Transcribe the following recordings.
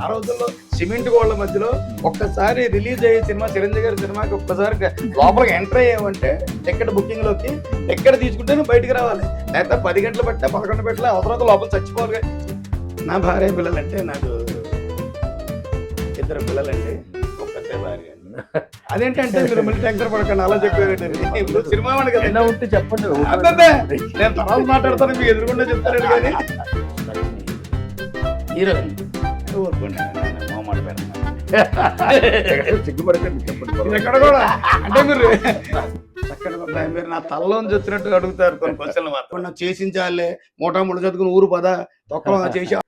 ఆ రోజుల్లో సిమెంట్ గోళ్ల మధ్యలో ఒక్కసారి రిలీజ్ అయ్యే సినిమా చిరంజీవి గారి సినిమాకి ఒక్కసారి లోపలికి ఎంటర్ అయ్యామంటే టికెట్ బుకింగ్ లోకి టికెట్ తీసుకుంటేనే బయటికి రావాలి. లేకపోతే 10 గంటలు పెట్టా 11 పెట్టలే అవసరం లోపల చచ్చిపోవాలి. నా భార్య పిల్లలంటే నాకు 2 పిల్లలండి, ఒక్కతే భార్య. అదేంటంటే మీరు మళ్ళీ టెన్షన్ పడకండి అలా చెప్పారండి. ఇప్పుడు సినిమా వాడు కదా ఉంటే చెప్పండి. అదే నేను తర్వాత మాట్లాడతాను, మీకు ఎదురుకుండా చెప్తారండి. కానీ హీరోయిన్ ఊరుకోండి మాట సిగ్గుపడకండి, చెప్పండి. ఎక్కడ కూడా అంటే మీరు అక్కడ మీరు నా తలలోంచి వచ్చినట్టు అడుగుతారు కొన్ని క్వశ్చన్లు మాత్రం. నాకు చేసించాలే మోటా ముళ్ళు చదువుకుని ఊరు పద తొక్కలో చేసి.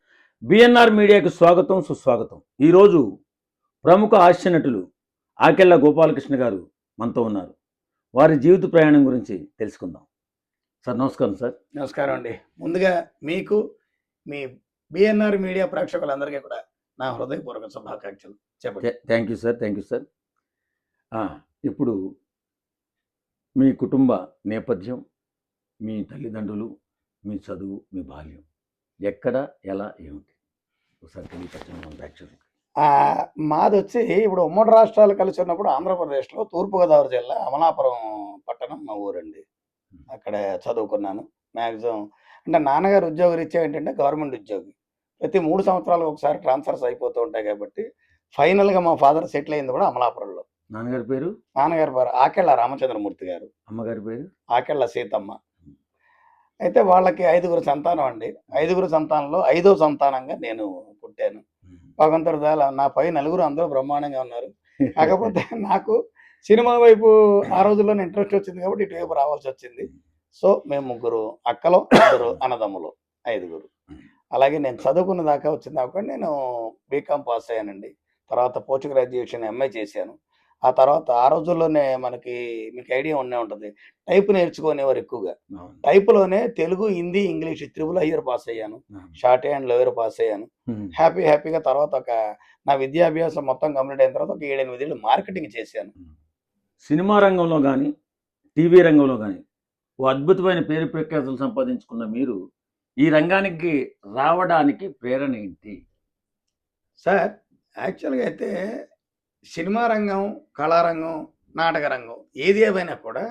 బిఎన్ఆర్ మీడియాకు స్వాగతం, సుస్వాగతం. ఈరోజు ప్రముఖ హాస్య నటులు ఆకెళ్ళ గోపాలకృష్ణ గారు మనతో ఉన్నారు. వారి జీవిత ప్రయాణం గురించి తెలుసుకుందాం. సార్ నమస్కారం. సార్ నమస్కారం అండి. ముందుగా మీకు మీ బిఎన్ఆర్ మీడియా ప్రేక్షకులందరికీ కూడా నా హృదయపూర్వక శుభాకాంక్షలు చెప్పండి. Thank you sir, thank you sir. ఇప్పుడు మీ కుటుంబ నేపథ్యం, మీ తల్లిదండ్రులు, మీ చదువు, మీ బాల్యం ఎక్కడ, ఎలా, ఏమిటి ఒకసారి తెలియపరచండి మన ప్రేక్షకులకు. మాది వచ్చి ఇప్పుడు ఉమ్మడి రాష్ట్రాలు కలిసి ఉన్నప్పుడు ఆంధ్రప్రదేశ్లో తూర్పుగోదావరి జిల్లా అమలాపురం పట్టణం మా ఊరండి. అక్కడ చదువుకున్నాను మ్యాక్సిమం. అంటే నాన్నగారు ఉద్యోగరీత్యా ఏంటంటే గవర్నమెంట్ ఉద్యోగి, ప్రతి 3 సంవత్సరాలకు ఒకసారి ట్రాన్స్ఫర్స్ అయిపోతూ ఉంటాయి కాబట్టి ఫైనల్గా మా ఫాదర్ సెటిల్ అయింది కూడా అమలాపురంలో. నాన్నగారి పేరు? నాన్నగారి పేరు ఆకెళ్ళ రామచంద్రమూర్తి గారు. అమ్మగారి పేరు? ఆకెళ్ళ సీతమ్మ. అయితే వాళ్ళకి 5గురు సంతానం అండి. 5గురు సంతానంలో 5వ సంతానంగా నేను పుట్టాను. భగవంతుడి దయ నా పై 4 అందరూ బ్రహ్మాండంగా ఉన్నారు. కాకపోతే నాకు సినిమా వైపు ఆ రోజుల్లోనే ఇంట్రెస్ట్ వచ్చింది కాబట్టి ఇటువైపు రావాల్సి వచ్చింది. సో మేము 3 అక్కలు, 2 అన్నదమ్ములు, 5గురు. అలాగే నేను చదువుకున్న దాకా వచ్చింది కాబట్టి నేను బీకామ్ పాస్ అయ్యానండి. తర్వాత పోస్ట్ గ్రాడ్యుయేషన్ ఎంఏ చేశాను. ఆ తర్వాత ఆ రోజుల్లోనే మనకి మీకు ఐడియా ఉండే ఉంటుంది, టైప్ నేర్చుకునేవారు ఎక్కువగా. టైప్లోనే Telugu, Hindi, English triple higher pass అయ్యాను. షార్ట్ హ్యాండ్ లోయర్ పాస్ అయ్యాను. హ్యాపీగా తర్వాత నా విద్యాభ్యాసం మొత్తం కంప్లీట్ అయిన తర్వాత ఒక 7-8 ఏళ్ళు మార్కెటింగ్ చేశాను. సినిమా రంగంలో కానీ టీవీ రంగంలో కానీ ఓ అద్భుతమైన పేరు ప్రఖ్యాతులు సంపాదించుకున్న మీరు ఈ రంగానికి రావడానికి ప్రేరణ ఏంటి? సార్ యాక్చువల్గా అయితే సినిమా రంగం, కళారంగం, నాటక రంగం ఏది ఏమైనా కూడా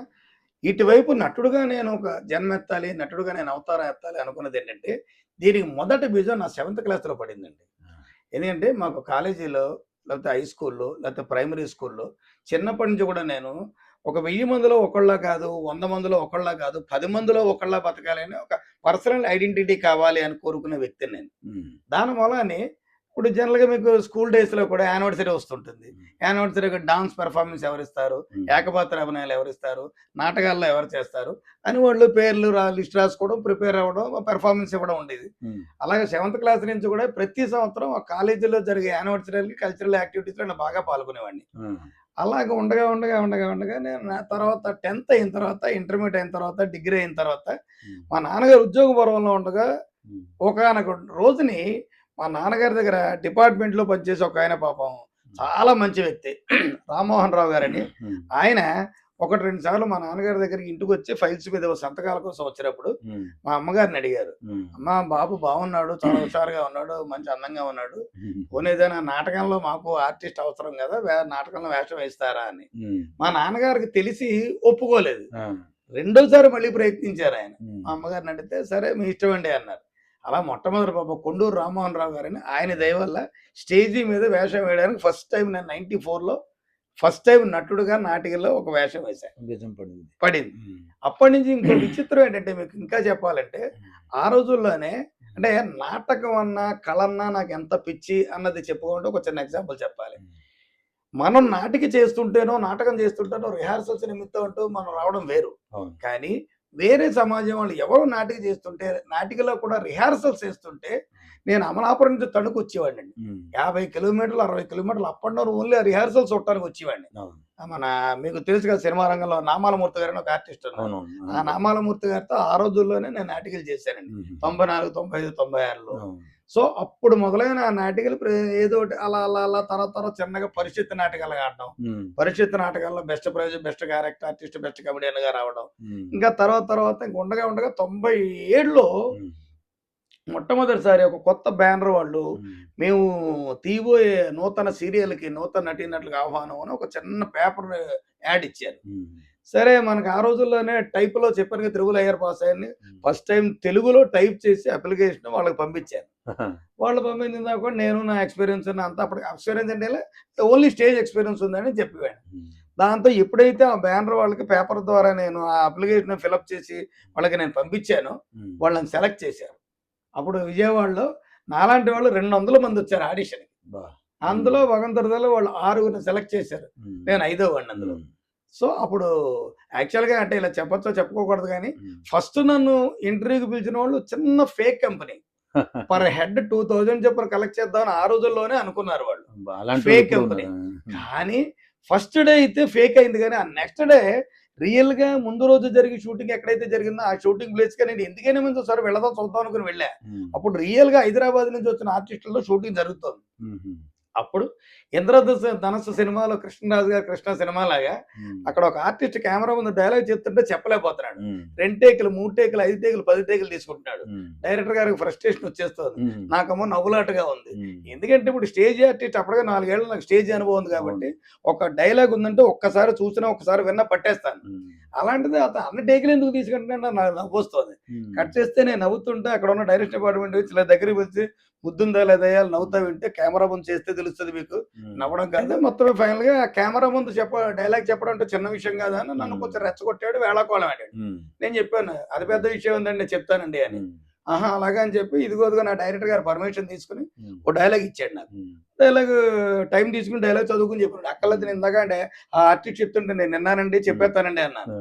ఇటువైపు నటుడుగా నేను ఒక జన్మెత్తాలి, నటుడుగా నేను అవతారం ఎత్తాలి అనుకున్నది ఏంటంటే దీనికి మొదటి బీజం నా 7th క్లాస్లో పడిందండి. ఎందుకంటే మాకు కాలేజీలో లేకపోతే హై స్కూల్లో లేకపోతే ప్రైమరీ స్కూల్లో చిన్నప్పటి నుంచి కూడా నేను ఒక 1000 మందిలో ఒకళ్ళ కాదు, 100 మందిలో ఒకళ్ళ కాదు, 10 మందిలో ఒకళ్ళ బతకాలని ఒక పర్సనల్ ఐడెంటిటీ కావాలి అని కోరుకునే వ్యక్తిని నేను. దాని మూలాన్ని ఇప్పుడు జనరల్గా మీకు స్కూల్ డేస్లో కూడా యానివర్సరీ వస్తుంటుంది. యానివర్సరీకి డాన్స్ పెర్ఫార్మెన్స్ ఎవరిస్తారు, ఏకపాత్ర అభినయాలు ఎవరిస్తారు, నాటకాల్లో ఎవరు చేస్తారు అని వాళ్ళు పేర్లు లిస్ట్ రాసుకోవడం, ప్రిపేర్ అవ్వడం, పెర్ఫార్మెన్స్ ఇవ్వడం ఉండేది. అలాగే 7th క్లాస్ నుంచి కూడా ప్రతి సంవత్సరం ఆ కాలేజీలో జరిగే యానివర్సరీకి కల్చరల్ యాక్టివిటీస్లో నేను బాగా పాల్గొనేవాడిని. అలాగే ఉండగా నేను నా తర్వాత 10th అయిన తర్వాత, ఇంటర్మీడియట్ అయిన తర్వాత, డిగ్రీ అయిన తర్వాత మా నాన్నగారు ఉద్యోగ పర్వంలో ఉండగా ఒకనొక రోజుని మా నాన్నగారి దగ్గర డిపార్ట్మెంట్లో పనిచేసి ఒక ఆయన పాపం చాలా మంచి వ్యక్తి రామ్మోహన్ రావు గారని, ఆయన 1-2 సార్లు మా నాన్నగారి దగ్గరికి ఇంటికి వచ్చి ఫైల్స్ మీద సంతకాల కోసం వచ్చినప్పుడు మా అమ్మగారిని అడిగారు, అమ్మ బాబు బాగున్నాడు, చాలా హుషారుగా ఉన్నాడు, మంచి అందంగా ఉన్నాడు, పోనేదైనా నాటకంలో మాకు ఆర్టిస్ట్ అవసరం కదా, నాటకంలో వేషం వేస్తారా అని. మా నాన్నగారికి తెలిసి ఒప్పుకోలేదు. 2వ సారి మళ్ళీ ప్రయత్నించారు ఆయన. మా అమ్మగారిని అడిగితే సరే మీ ఇష్టం అండి అన్నారు. అలా మొట్టమొదటి పాప కొండూరు రామ్మోహన్ రావు గారని ఆయన దయ వల్ల స్టేజీ మీద వేషం వేయడానికి ఫస్ట్ టైం నేను 94లో ఫస్ట్ టైం నటుడుగా నాటికల్లో ఒక వేషం వేశాను. పడింది. అప్పటి నుంచి ఇంకో విచిత్రం ఏంటంటే మీకు ఇంకా చెప్పాలంటే ఆ రోజుల్లోనే అంటే నాటకం అన్నా కళన్నా నాకు ఎంత పిచ్చి అన్నది చెప్పుకుంటే ఒక చిన్న ఎగ్జాంపుల్ చెప్పాలి. మనం నాటకం చేస్తుంటేనో రిహార్సల్స్ నిమిత్తం అంటూ మనం రావడం వేరు. కానీ వేరే సమాజం వాళ్ళు ఎవరు నాటిక చేస్తుంటే నాటికలో కూడా రిహార్సల్స్ చేస్తుంటే నేను అమలాపురం నుంచి తణుకు వచ్చేవాడిని. 50 కిలోమీటర్లు 60 కిలోమీటర్లు up and down only rehearsals చూడటానికి వచ్చేవాడిని. మన మీకు తెలుసు కదా సినిమా రంగంలో నామాలమూర్తి గారు ఒక ఆర్టిస్ట్ ఉన్నారు. ఆ నామాలమూర్తి గారితో ఆ రోజుల్లోనే నేను నాటికలు చేశానండి 94, 95, 96లో. సో అప్పుడు మొదలైన ఆ నాటికలు ఏదో అలా అలా అలా తర్వాత చిన్నగా పరిషత్ నాటకాలు ఆడడం, పరిషత్ నాటకాల్లో best prize, best character artist, best comedian గా రావడం. ఇంకా తర్వాత ఉండగా 97లో మొట్టమొదటిసారి ఒక కొత్త బ్యానర్ వాళ్ళు మేము తీయబోయే నూతన సీరియల్‌కి నూతన నటీనటులకు ఆహ్వానం అని ఒక చిన్న పేపర్ యాడ్ ఇచ్చారు. సరే మనకు ఆ రోజుల్లోనే టైప్‌లో చెప్పాను కదా! త్రిబుల్ ఐఆర్ పాస్ అయ్యానని. ఫస్ట్ టైమ్ తెలుగులో టైప్ చేసి అప్లికేషన్ వాళ్ళకి పంపించాను. వాళ్ళు పంపించిన దాకా కూడా నేను నా ఎక్స్‌పీరియన్స్ అంతా అప్పుడు ఎక్స్‌పీరియన్స్ అంటే ఓన్లీ స్టేజ్ ఎక్స్‌పీరియన్స్ ఉందని చెప్పేవాడిని. దాంతో ఎప్పుడైతే ఆ బ్యానర్ వాళ్ళకి పేపర్ ద్వారా నేను ఆ అప్లికేషన్ ఫిలప్ చేసి వాళ్ళకి నేను పంపించానో వాళ్ళు నన్ను సెలెక్ట్ చేశారు. అప్పుడు విజయవాడలో నాలాంటి వాళ్ళు 200 మంది వచ్చారు ఆడిషన్‌కి. అందులో భగవంతుడి వాళ్ళు 6గురిని సెలెక్ట్ చేశారు. నేను ఐదో వాడిని అందులో. సో, అప్పుడు యాక్చువల్‌గా అంటే ఇలా చెప్పొచ్చో చెప్పుకోకూడదు గానీ, ఫస్ట్ నన్ను ఇంటర్వ్యూకి పిలిచిన వాళ్ళు చిన్న ఫేక్ కంపెనీ. పర్ హెడ్ 2000 చొప్పున కలెక్ట్ చేద్దామని ఆ రోజుల్లోనే అనుకున్నారు వాళ్ళు. Fake company. కానీ ఫస్ట్ డే అయితే ఫేక్ అయింది గానీ, ఆ నెక్స్ట్ డే రియల్‌గా ముందు రోజు జరిగే షూటింగ్ ఎక్కడైతే జరిగిందో ఆ షూటింగ్ ప్లేస్‌కి నేను ఎందుకైనా ముందు ఒకసారి వెళదాం చూద్దాం అనుకుని వెళ్ళా. అప్పుడు రియల్‌గా హైదరాబాద్ నుంచి వచ్చిన ఆర్టిస్టులతో షూటింగ్ జరుగుతోంది. అప్పుడు 'ఇంద్రధనుస్సు' సినిమాలో కృష్ణరాజు గారు 'కృష్ణ' సినిమాలాగా అక్కడ ఒక ఆర్టిస్ట్ కెమెరా ముందు డైలాగ్ చెప్తుంటే చెప్పలేకపోతున్నాడు. 2 టేకులు, 3 టేకులు, 5 టేకులు, 10 టేకులు తీసుకుంటున్నాడు. డైరెక్టర్ గారికి ఫ్రస్ట్రేషన్ వచ్చేస్తుంది. నాకేమో నవ్వులాటగా ఉంది. ఎందుకంటే ఇప్పుడు స్టేజ్ ఆర్టిస్ట్ అప్పటికే 4 ఏళ్ళు నాకు స్టేజ్ అనుభవం ఉంది కాబట్టి ఒక డైలాగ్ ఉందంటే ఒక్కసారి చూసినా ఒక్కసారి విన్నా పట్టేస్తాను. అలాంటిది అతను అన్ని టేకులు ఎందుకు తీసుకుంటున్నాడు నాకు నవ్వొస్తుంది. కట్ చేస్తే నేను నవ్వుతుంటే అక్కడ ఉన్న డైరెక్షన్ డిపార్ట్మెంట్ వచ్చి ఇలా దగ్గరికి వచ్చి బుద్ధుందా లేదా నవ్వుతా వింటే కెమెరా ముందు చేస్తే తెలుస్తుంది మీకు నవ్వడం కాదు. మొత్తం ఫైనల్ గా కెమెరా ముందు డైలాగ్ చెప్పడం అంటే చిన్న విషయం కాదా అని నన్ను కొంచెం రెచ్చగొట్టాడు, వేళాకోళం ఆడాడు. నేను చెప్పాను అది పెద్ద విషయం ఉందండి నేను చెప్తానండి అని. ఆహా అలాగా అని చెప్పి ఇదిగో నా డైరెక్టర్ గారు పర్మిషన్ తీసుకుని ఒక డైలాగ్ ఇచ్చాడు నాకు. డైలాగ్ టైం తీసుకుని డైలాగ్ చదువుకుని చెప్పాడు. అక్కర్లేదు నేను ఇందాక అంటే ఆ ఆర్టిస్ట్ చెప్తుంటే నేను విన్నానండి చెప్పేస్తానండి అన్నాను.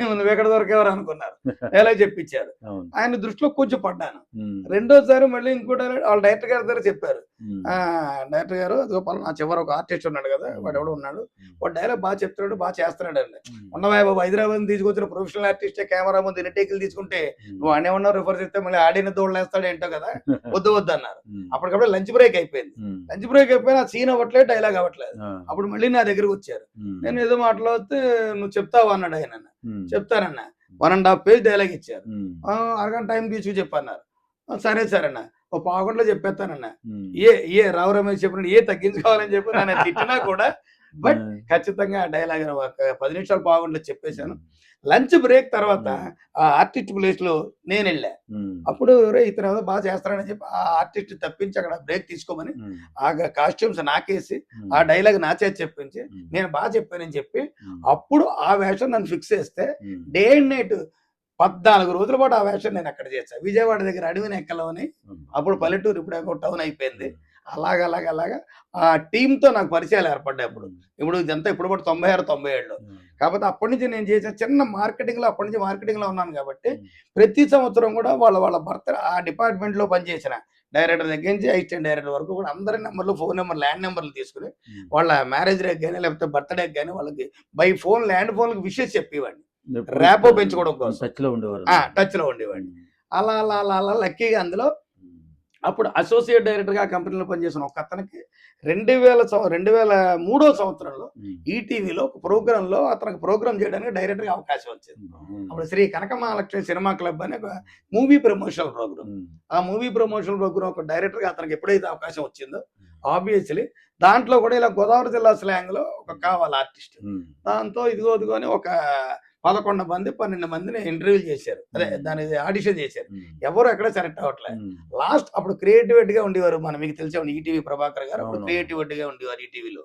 నువ్వు ఎక్కడ దొరికేవారు అనుకున్నారు. డైలాగ్ చెప్పించారు. ఆయన దృష్టిలో కొంచెం పడ్డాను. రెండోసారి మళ్ళీ ఇంకో డైలాగ్ వాళ్ళ డైరెక్టర్ గారి దగ్గర చెప్పారు. డైరెక్టర్ గారు అదిగో నా చివరి ఒక ఆర్టిస్ట్ ఉన్నాడు కదా వాడు ఎవడో ఉన్నాడు వాడు డైలాగ్ బాగా చెప్తున్నాడు బాగా చేస్తున్నాడు అండి. ఉన్నవా బాబు హైదరాబాద్ తీసుకొచ్చిన ప్రొఫెషనల్ ఆర్టిస్టే కెమెరా ముందు ఎన్ని టేకులు తీసుకుంటే నువ్వు అన్నేమన్నా రిఫర్ చేస్తే మళ్ళీ ఆడిన దోళ్ళేస్తాడు ఏంటో కదా వద్దు అన్నారు. అప్పటికప్పుడు లంచ్ బ్రేక్ అయిపోయింది. లంచ్ బ్రేక్ అయిపోయినా సీన్ అవ్వట్లేదు డైలాగ్ అవ్వట్లేదు. అప్పుడు మళ్ళీ నా దగ్గరకు వచ్చారు. నేను ఏదో మాట్లాడితే నువ్వు చెప్తావు అన్నాడు ఆయన. చెప్తానన్నా 1.5 పేజ్ డైలాగ్ ఇచ్చారు. అరగంట టైం తీసుకు చెప్పన్నారు. సరే సరేనా ఓ పావుగంటలో చెప్పేస్తానన్నా. రావు రమేష్ చెప్పినట్టు తగ్గించుకోవాలని చెప్పి నన్ను తిట్టినా కూడా బట్ ఖచ్చితంగా ఆ డైలాగ్ 10 నిమిషాలు పావుగంటలో చెప్పేశాను. లంచ్ బ్రేక్ తర్వాత ఆ ఆర్టిస్ట్ ప్లేస్ లో నేను వెళ్ళా. అప్పుడు ఇతను ఏదో బాగా చేస్తారని చెప్పి ఆ ఆర్టిస్ట్ తప్పించి అక్కడ బ్రేక్ తీసుకోమని ఆ కాస్ట్యూమ్స్ నాకేసి ఆ డైలాగ్ నా చేతి చెప్పించి నేను బాగా చెప్పానని చెప్పి అప్పుడు ఆ వేషం నన్ను ఫిక్స్ చేస్తే డే అండ్ నైట్ 14 రోజుల పాటు ఆ వేషం నేను అక్కడ చేశాను. విజయవాడ దగ్గర అడవిని ఎక్కలో అని అప్పుడు పల్లెటూరు ఇప్పుడు టౌన్ అయిపోయింది. అలాగా ఆ టీంతో నాకు పరిచయాలు ఏర్పడ్డాయి. ఇప్పుడు ఇదంతా ఇప్పుడు 96, 97లో. కాకపోతే అప్పటి నుంచి నేను చేసిన చిన్న మార్కెటింగ్లో అప్పటి నుంచి మార్కెటింగ్లో ఉన్నాను కాబట్టి ప్రతి సంవత్సరం కూడా వాళ్ళ భర్త ఆ డిపార్ట్మెంట్లో పనిచేసిన డైరెక్టర్ దగ్గర నుంచి అసిస్టెంట్ డైరెక్టర్ వరకు కూడా అందరి నెంబర్లు ఫోన్ నెంబర్ ల్యాండ్ నెంబర్లు తీసుకుని వాళ్ళ మ్యారేజ్ డేకి కానీ లేకపోతే బర్త్డేకి కానీ వాళ్ళకి బై ఫోన్ ల్యాండ్ ఫోన్కి విషెస్ చెప్పేవాడిని. ర్యాపో పెంచుకోవడం కోసం టచ్ లో ఉండేవాడిని. అలా లక్కీగా అందులో అప్పుడు అసోసియేట్ డైరెక్టర్ గా కంపెనీలో పనిచేసిన ఒక అతనికి 2003 సంవత్సరంలో ఈటీవీలో ఒక ప్రోగ్రామ్ లో అతనికి ప్రోగ్రామ్ చేయడానికి డైరెక్టర్ గా అవకాశం వచ్చింది. అప్పుడు శ్రీ కనకమహాలక్ష్మి సినిమా క్లబ్ అనే ఒక మూవీ ప్రమోషనల్ ప్రోగ్రామ్. ఆ మూవీ ప్రమోషనల్ ప్రోగ్రామ్ ఒక డైరెక్టర్ గా అతనికి ఎప్పుడైతే అవకాశం వచ్చిందో ఆబ్వియస్లీ దాంట్లో కూడా ఇలా గోదావరి జిల్లా స్లాంగ్ లో ఒక కావాలి ఆర్టిస్ట్. దాంతో ఇదిగో అని ఒక 11 మంది 12 మందిని ఇంటర్వ్యూ చేశారు. అదే దాని ఆడిషన్ చేశారు. ఎవరు ఎక్కడ సెలెక్ట్ అవ్వట్లేదు. లాస్ట్ అప్పుడు క్రియేటివిటీ గా ఉండేవారు. మీకు తెలిసే ఈటీవీ ప్రభాకర్ గారు అప్పుడు క్రియేటివిటీ గా ఉండేవారు ఈటీవీలో.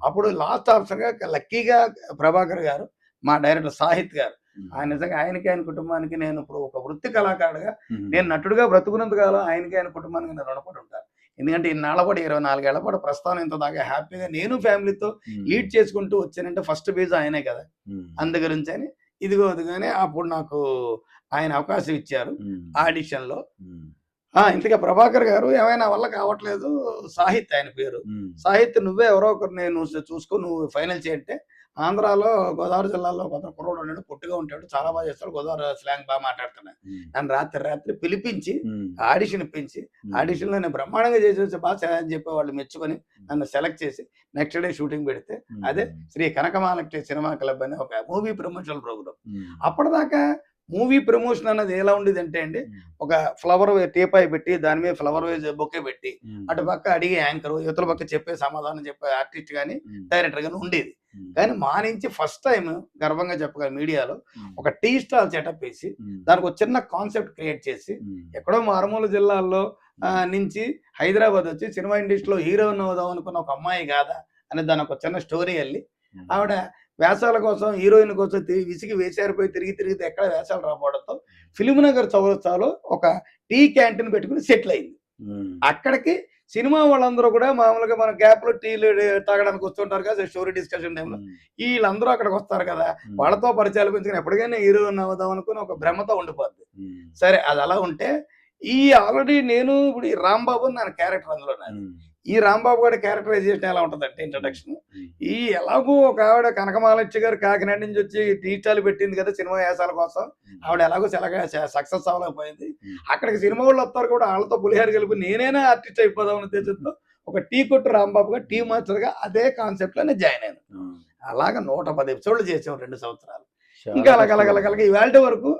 అప్పుడు లాస్ట్ ఆప్షన్ గా లక్కీగా ప్రభాకర్ గారు మా డైరెక్టర్ సాహిత్ గారు ఆయన నిజంగా ఆయనకి ఆయన కుటుంబానికి నేను ఇప్పుడు ఒక వృత్తి కళాకారుడుగా నేను నటుడుగా బ్రతుకున్నంత కాలం ఆయనకి ఆయన కుటుంబానికి నేను రుణపడి ఉంటాను. ఎందుకంటే ఇన్నాళ్ళ పాటు 24 ఏళ్ల పాటు ప్రస్థానం ఇంత దాకా హ్యాపీగా నేను ఫ్యామిలీతో లీడ్ చేసుకుంటూ వచ్చానంటే ఫస్ట్ బేజ్ ఆయనే కదా. అందు గురించి అని ఇదిగోగానే అప్పుడు నాకు ఆయన అవకాశం ఇచ్చారు ఆడిషన్ లో. ఇంతగా ప్రభాకర్ గారు ఏమైనా వల్ల కావట్లేదు సాహిత్ ఆయన పేరు. సాహిత్ నువ్వే ఎవరో ఒకరు నేను చూసుకో నువ్వు ఫైనల్ చేయంటే ఆంధ్రాలో గోదావరి జిల్లాలో కొంత కుర్రోడు ఉన్నాడు పొట్టుగా ఉంటాడు చాలా బాగా చేస్తాడు గోదావరి స్లాంగ్ బాగా మాట్లాడుతున్నాను. నన్ను రాత్రి పిలిపించి ఆడిషన్ ఇప్పించి ఆడిషన్ లో నేను బ్రహ్మాండంగా చేసి బాగా అని చెప్పి వాళ్ళు మెచ్చుకొని నన్ను సెలెక్ట్ చేసి నెక్స్ట్ డే షూటింగ్ పెడితే అదే శ్రీ కనకమహాలక్ష్మి సినిమా క్లబ్ అనే ఒక మూవీ ప్రమోషనల్ ప్రోగ్రామ్. అప్పటిదాకా మూవీ ప్రమోషన్ అన్నది ఎలా ఉండేదంటే అండి, ఒక ఫ్లవర్ టీపాయ్ పెట్టి దాని మీద ఫ్లవర్ వేజ్ బొకే పెట్టి అటు పక్క అడిగే యాంకర్, యువతల పక్క చెప్పే సమాధానం చెప్పే ఆర్టిస్ట్ కానీ డైరెక్టర్ కానీ ఉండేది. కానీ మా నుంచి ఫస్ట్ టైం గర్వంగా చెప్పగల మీడియాలో ఒక టీ స్టాల్ సెటప్ వేసి దానికి ఒక చిన్న కాన్సెప్ట్ క్రియేట్ చేసి ఎక్కడో మారుమూల జిల్లాల్లో నుంచి హైదరాబాద్ వచ్చి సినిమా ఇండస్ట్రీలో హీరోయిన్ అవుదాం అనుకున్న ఒక అమ్మాయి కాదా అని దాని ఒక చిన్న స్టోరీ వెళ్ళి ఆవిడ వేషాల కోసం హీరోయిన్ కోసం విసిగి వేసారిపోయి తిరిగితే ఎక్కడ వేషాలు రాకపోవడంతో ఫిల్మ్ నగర్ చౌరస్తాలో ఒక టీ క్యాంటీన్ పెట్టుకుని సెటిల్ అయింది. అక్కడికి సినిమా వాళ్ళందరూ కూడా మామూలుగా మన గ్యాప్ లో టీలు తాగడానికి వస్తుంటారు కదా స్టోరీ డిస్కషన్ టైంలో, వీళ్ళందరూ అక్కడికి వస్తారు కదా, వాళ్ళతో పరిచయాలు పెంచుకుని ఎప్పటికైనా హీరోయిన్ అవుదాం అనుకుని ఒక భ్రమతో ఉండిపోద్ది. సరే అది అలా ఉంటే ఈ ఆల్రెడీ నేను ఇప్పుడు ఈ రాంబాబు నా క్యారెక్టర్ అందులో ఈ రాంబాబు గారి క్యారెక్టరైజేషన్ ఎలా ఉంటుందంటే ఇంట్రడక్షన్, ఈ ఎలాగో ఒక ఆవిడ కనకమాలచ్చి గారు కాకినాడ నుంచి వచ్చి టీచాలు పెట్టింది కదా సినిమా వేసాల కోసం, ఆవిడ ఎలాగో చాలా సక్సెస్ అవ్వలేకపోయింది. అక్కడికి సినిమా వాళ్ళు వస్తారు కూడా వాళ్ళతో పులిహార కలిపి నేనైనా ఆర్టిస్ట్ అయిపోదాం అనే ఉద్దేశంతో ఒక టీ కొట్టు రాంబాబుగా టీ మాస్టర్గా అదే కాన్సెప్ట్ లో నేను జాయిన్ అయ్యాను. అలాగా 110 ఎపిసోడ్లు చేసాం 2 సంవత్సరాలు. ఇంకా అలాగ ఇవాళ వరకు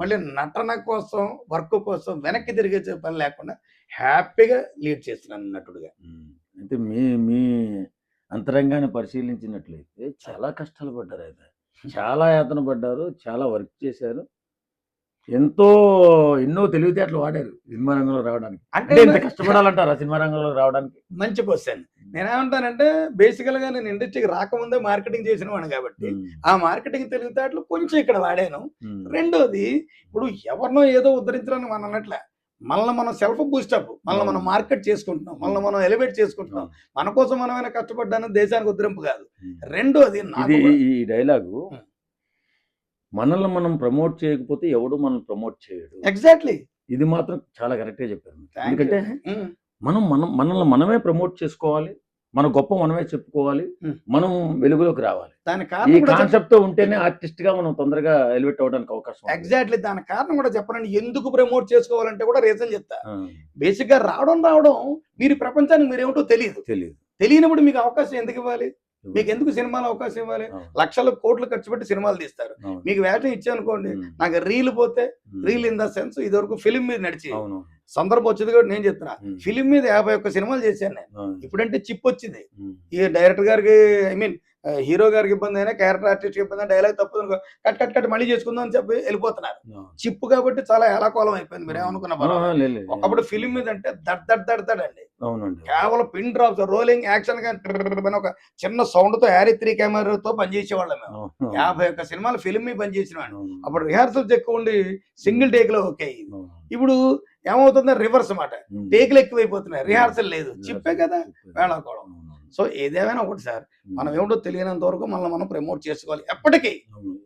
మళ్ళీ నటన కోసం వర్క్ కోసం వెనక్కి తిరిగే పని లేకుండా హ్యాపీగా లీడ్ చేస్తున్నాను నటుడుగా. అయితే మీ అంతరంగాన్ని పరిశీలించినట్లయితే చాలా కష్టాలు పడ్డారు, అయితే చాలా యాతన పడ్డారు, చాలా వర్క్ చేశారు, ఎన్నో తెలివితేటలు వాడారు సినిమా రంగంలో రావడానికి. అంటే ఎంత కష్టపడాలంటారా సినిమా రంగంలో రావడానికి? మంచి క్వశ్చన్. నేనేమంటానంటే బేసికల్ గా నేను ఇండస్ట్రీకి రాకముందే మార్కెటింగ్ చేసిన వాడిని కాబట్టి ఆ మార్కెటింగ్ తెలివితేటలు కొంచెం ఇక్కడ వాడాను. రెండోది, ఇప్పుడు ఎవరినో ఏదో ఉద్ధరించడానికి మనం అన్నట్లే మనల్ని మనం సెల్ఫ్ బూస్టప్, మనల్ని మనం మార్కెట్ చేసుకుంటున్నాం, మనల్ని మనం ఎలివేట్ చేసుకుంటున్నాం. మన కోసం మనమైనా కష్టపడ్డాను, దేశానికి ఉద్ధరింపు కాదు. రెండోది, ఈ డైలాగు మనల్ని మనం ప్రమోట్ చేయకపోతే ఎవడు మనల్ని ప్రమోట్ చేయడు. ఎగ్జాక్ట్లీ, ఇది మాత్రం చాలా కరెక్ట్ గా చెప్పారు. ఎందుకంటే మనల్ని మనమే ప్రమోట్ చేసుకోవాలి, మన గొప్ప మనమే చెప్పుకోవాలి, మనం వెలుగులోకి రావాలి. ఈ కాన్సెప్ట్ తో ఉంటేనే ఆర్టిస్ట్ గా మనం తొందరగా ఎలివేట్ అవడానికి అవకాశం. ఎగ్జాక్ట్లీ, దాని కారణం కూడా చెప్పనండి. ఎందుకు ప్రమోట్ చేసుకోవాలంటే కూడా రీజన్ చెప్తా. బేసిక్ గా రావడం మీరు ప్రపంచానికి మీరేమిటో తెలియనప్పుడు మీకు అవకాశం ఎందుకు ఇవ్వాలి? మీకు ఎందుకు సినిమాలో అవకాశం ఇవ్వాలి? లక్షల కోట్లు ఖర్చు పెట్టి సినిమాలు తీస్తారు. మీకు వేషం ఇచ్చానుకోండి, నాకు రీల్ పోతే, రీల్ ఇన్ ద సెన్స్ ఇది వరకు ఫిలిం మీద నడిచి సందర్భం వచ్చేది కూడా నేను చెప్తున్నా. ఫిలిం మీద 51 సినిమాలు చేశాను నేను. ఇప్పుడంటే చిప్ వచ్చింది. ఈ డైరెక్టర్ గారికి, ఐ మీన్ హీరో గారికి ఇబ్బంది అయినా, క్యారెక్టర్ ఆర్టిస్ట్ ఇబ్బంది అయినా, డైలాగ్ తప్పదు కట్ మళ్ళీ చేసుకుందాం అని చెప్పి వెళ్ళిపోతున్నారు. చిప్ కాబట్టి చాలా ఎలాకోలం అయిపోయింది. మీరు ఏమనుకున్నా, ఒకప్పుడు ఫిలిం మీద అంటే దడ్ అండి. కేవలం పిన్ డ్రాప్స్, రోలింగ్ యాక్షన్ గా ఒక చిన్న సౌండ్ తో హ్యారీ కెమెరాతో పనిచేసేవాళ్ళం మేము. 51 సినిమాలు ఫిలిం మీద పనిచేసిన వాడు. అప్పుడు రిహార్సల్స్ ఎక్కువ ఉండి సింగిల్ టేక్ లో ఓకే. ఇప్పుడు ఏమవుతుంది, రివర్స్ మాట, టేక్లు ఎక్కువైపోతున్నాయి, రిహార్సల్ లేదు, చిప్పే కదా వేళాకోవడం. సో ఏదేమైనా ఒకటి సార్, మనం ఏమిటో తెలియనంత వరకు మనం ప్రమోట్ చేసుకోవాలి. ఎప్పటికీ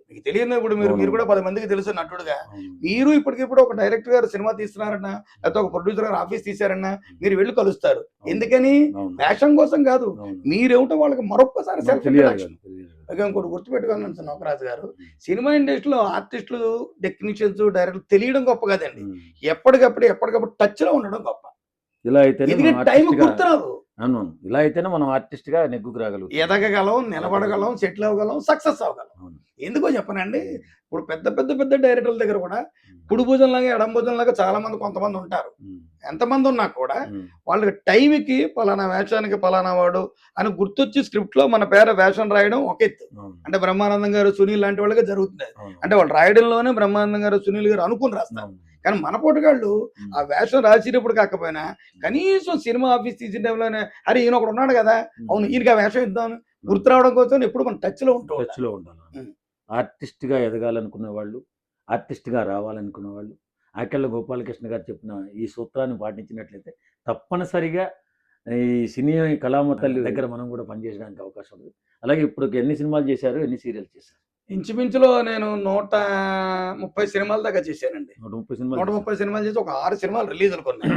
మీకు తెలియదు. ఇప్పుడు మీరు కూడా 10 మందికి తెలుసు నటుడుగా. మీరు ఇప్పటికిప్పుడు ఒక డైరెక్టర్ గారు సినిమా తీస్తున్నారన్నా, లేకపోతే ఒక ప్రొడ్యూసర్ గారు ఆఫీస్ తీసారన్నా, మీరు వెళ్ళి కలుస్తారు. ఎందుకని? ఫ్యాషన్ కోసం కాదు, మీరేమిటో వాళ్ళకి మరొకసారి సెల్ఫ్ ఇంట్రడక్షన్. ఇంకోటి గుర్తుపెట్టుకోవాలని నౌకరాజు గారు, సినిమా ఇండస్ట్రీలో ఆర్టిస్టులు, టెక్నీషియన్స్, డైరెక్టర్లు తెలియడం గొప్ప కదండి, ఎప్పటికప్పుడు టచ్ లో ఉండడం గొప్ప. ఇలా అయితే టైం గుర్తురాదు. ఇలా అయితేనే మనం ఆర్టిస్ట్ గా నెగ్గుకు రాగలం, ఎదగగలం, నిలబడగలం, సెటిల్ అవ్వగలం, సక్సెస్ అవ్వగలం. ఎందుకో చెప్పనండి, ఇప్పుడు పెద్ద డైరెక్టర్ల దగ్గర కూడా కుడి భుజంలాగా ఎడం భుజంలాగా చాలా మంది కొంతమంది ఉంటారు. ఎంతమంది ఉన్నా కూడా వాళ్ళకి టైంకి పలానా వేషానికి పలానా వాడు అని గుర్తొచ్చి స్క్రిప్ట్ లో మన పేర వేషం రాయడం ఒక ఎత్తు. అంటే బ్రహ్మానందం గారు, సునీల్ లాంటి వాళ్ళకి జరుగుతుంది. అంటే వాళ్ళు రాయడంలోనే బ్రహ్మానందం గారు, సునీల్ గారు అనుకుని రాస్తారు. కానీ మన పోటుగాళ్ళు ఆ వేషం రాసేటప్పుడు కాకపోయినా కనీసం సినిమా ఆఫీస్ తీసిన టైంలోనే, అరే ఈయన ఒకడు ఉన్నాడు కదా, అవును ఈయనకి ఆ వేషం ఇద్దాం గుర్తు రావడం కోసం ఎప్పుడు మనం టచ్ లో ఉండాలి. ఆర్టిస్ట్ గా ఎదగాలనుకునే వాళ్ళు, ఆర్టిస్ట్ గా రావాలనుకునే వాళ్ళు, ఆకెళ్ళ గోపాలకృష్ణ గారు చెప్పిన ఈ సూత్రాన్ని పాటించినట్లయితే తప్పనిసరిగా ఈ సినీ కళామ తల్లి దగ్గర మనం కూడా పనిచేయడానికి అవకాశం ఉంది. అలాగే ఇప్పుడు ఎన్ని సినిమాలు చేశారు, ఎన్ని సీరియల్స్ చేశారు? ఇంచుమించులో నేను 130 సినిమాల దాకా చేశానండి. 130 సినిమాలు చేసి ఒక 6 సినిమాలు రిలీజులు కొన్నాను.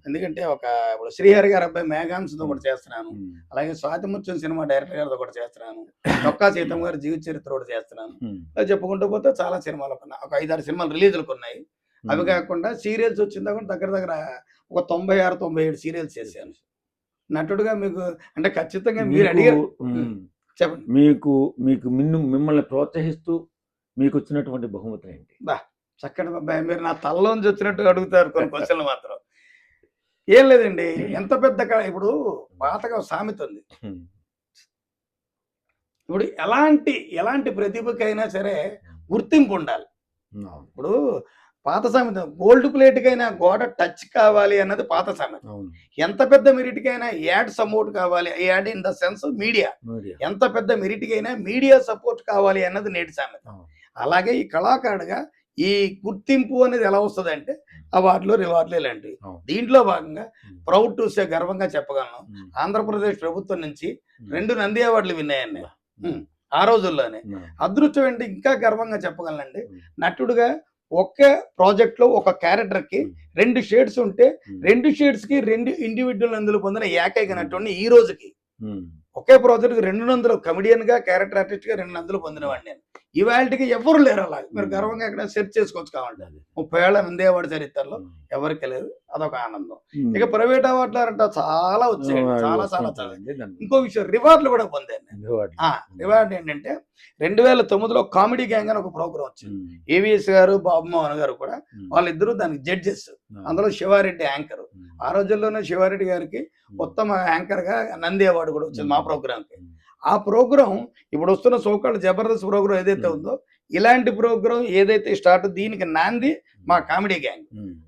ఎందుకంటే ఇప్పుడు శ్రీహరి గారి అబ్బాయి మేఘాంశతో ఒకటి చేస్తున్నాను, అలాగే స్వాతిముత్యం సినిమా డైరెక్టర్ గారితో ఒకటి చేస్తున్నాను, డొక్కా సీతమ్మ గారి జీవిత చరిత్ర ఒకటి చేస్తున్నాను. అలా చెప్పుకుంటూ పోతే చాలా సినిమాలు కొన్నాయి. ఒక 5-6 సినిమాలు రిలీజులు కొన్నాయి. అవి కాకుండా సీరియల్స్ వచ్చిన దగ్గర ఒక 96-97 సీరియల్స్ చేశాను నటుడుగా. మీకు అంటే ఖచ్చితంగా మీరు అడిగారు మీకు మిమ్మల్ని ప్రోత్సహిస్తూ మీకు వచ్చినటువంటి బహుమతి ఏంటి? చక్కటి అబ్బాయి మీరు నా తలలోంచి వచ్చినట్టు అడుగుతారు కొన్ని క్వశ్చన్లు మాత్రం. ఏం లేదండి. ఎంత పెద్ద ఇప్పుడు పాతగా ఒక సామెత ఉంది. ఇప్పుడు ఎలాంటి ప్రతిభకైనా సరే గుర్తింపు ఉండాలి. ఇప్పుడు పాత సామెత గోల్డ్ ప్లేట్‌కైనా గోడ టచ్ కావాలి అన్నది పాత సామెత. ఎంత పెద్ద మెరిట్‌కైనా యాడ్ సపోర్ట్ కావాలి. Add in the sense media. ఎంత పెద్ద మెరిట్‌కైనా మీడియా సపోర్ట్ కావాలి అన్నది నేటి సామెత. అలాగే ఈ కళాకారుడిగా ఈ గుర్తింపు అనేది ఎలా వస్తదంటే అవార్డులు, రివార్డులు ఇలాంటివి. దీంట్లో భాగంగా ప్రౌడ్ టు సే గర్వంగా చెప్పగలను. ఆంధ్రప్రదేశ్ ప్రభుత్వం నుంచి 2 నంది అవార్డులు విన్ అయ్యాను. ఆ రోజుల్లోనే. అదృష్టం ఏంటి ఇంకా గర్వంగా చెప్పగలనండి. నటుడుగా ఒకే ప్రాజెక్ట్ లో ఒక క్యారెక్టర్ కి 2 షేడ్స్ ఉంటే 2 షేడ్స్ కి 2 ఇండివిజువల్ నందులు పొందిన ఏకైక నటుడిని ఈ రోజుకి. ఒకే ప్రాజెక్ట్ 2 నందులు కమెడియన్ గా, క్యారెక్టర్ ఆర్టిస్ట్ గా 2 నందులు పొందినవాడిని నేను. ఇవాళకి ఎవరు లేరు అలా. మీరు గర్వంగా ఎక్కడ సెర్చ్ చేసుకోవచ్చు కావాలంటే. 30 ఏళ్ల నంది అవార్డు చరిత్రలో ఎవరికి లేదు. అదొక ఆనందం. ఇక ప్రైవేట్ అవార్డులు అంటే చాలా వచ్చాయండి. చాలా ఇంకో విషయం రివార్డులు కూడా పొందాను నేను. రివార్డు ఏంటంటే 2009లో కామెడీ గ్యాంగ్ అని ఒక ప్రోగ్రామ్ వచ్చింది. ఏవిఎస్ గారు, బాబు మోహన్ గారు కూడా వాళ్ళిద్దరూ దానికి జడ్జెస్. అందులో శివారెడ్డి యాంకర్. ఆ రోజుల్లోనే శివారెడ్డి గారికి ఉత్తమ యాంకర్ గా నంది అవార్డు కూడా వచ్చింది మా ప్రోగ్రామ్ కి. ఆ ప్రోగ్రాం ఇప్పుడు వస్తున్న సోకాళ్ళు జబర్దస్త్ ప్రోగ్రాం ఏదైతే ఉందో ఇలాంటి ప్రోగ్రాం ఏదైతే స్టార్ట్ దీనికి నాంది మా కామెడీ గ్యాంగ్.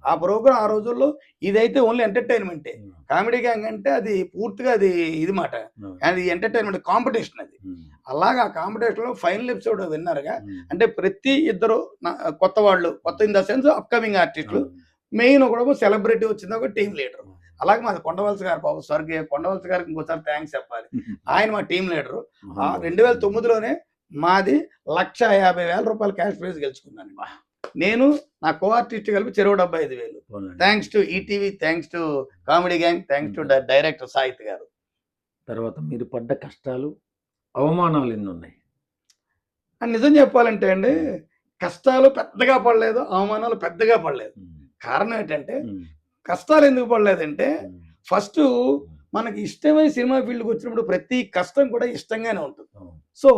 ఆ ప్రోగ్రాం ఆ రోజుల్లో ఇదైతే ఓన్లీ ఎంటర్టైన్మెంటే. కామెడీ గ్యాంగ్ అంటే అది పూర్తిగా అది ఇది మాట, అది ఎంటర్టైన్మెంట్ కాంపిటీషన్ అది. అలాగా ఆ కాంపిటీషన్ లో ఫైనల్ ఎపిసోడ్ విన్నర్గా అంటే ప్రతి ఇద్దరు కొత్త వాళ్ళు, కొత్త ఇన్ ద సెన్స్ అప్కమింగ్ ఆర్టిస్టులు, మెయిన్ ఒకడేమో సెలబ్రిటీ వచ్చింది, ఒక టీమ్ లీడర్. అలాగే మాది కొండవలస గారు, బాబు స్వర్గీయ కొండవలస గారికి ఇంకోసారి థ్యాంక్స్ చెప్పాలి. ఆయన మా టీం లీడరు. 2009లోనే మాది 1,50,000 రూపాయలు క్యాష్ ప్రైజ్ గెలుచుకున్నాను. నేను నా కో ఆర్టిస్ట్ కలిపి 75,000. Thanks to ETV, thanks to comedy gang, thanks to director Sahith గారు. తర్వాత మీరు పడ్డ కష్టాలు, అవమానాలు ఎన్ని ఉన్నాయి? నిజం చెప్పాలంటే అండి, కష్టాలు పెద్దగా పడలేదు, అవమానాలు పెద్దగా పడలేదు. కారణం ఏంటంటే కష్టాలు ఎందుకు పడలేదంటే ఫస్ట్ మనకి ఇష్టమైన సినిమా ఫీల్డ్కి వచ్చినప్పుడు ప్రతి కష్టం కూడా ఇష్టంగానే ఉంటుంది. సో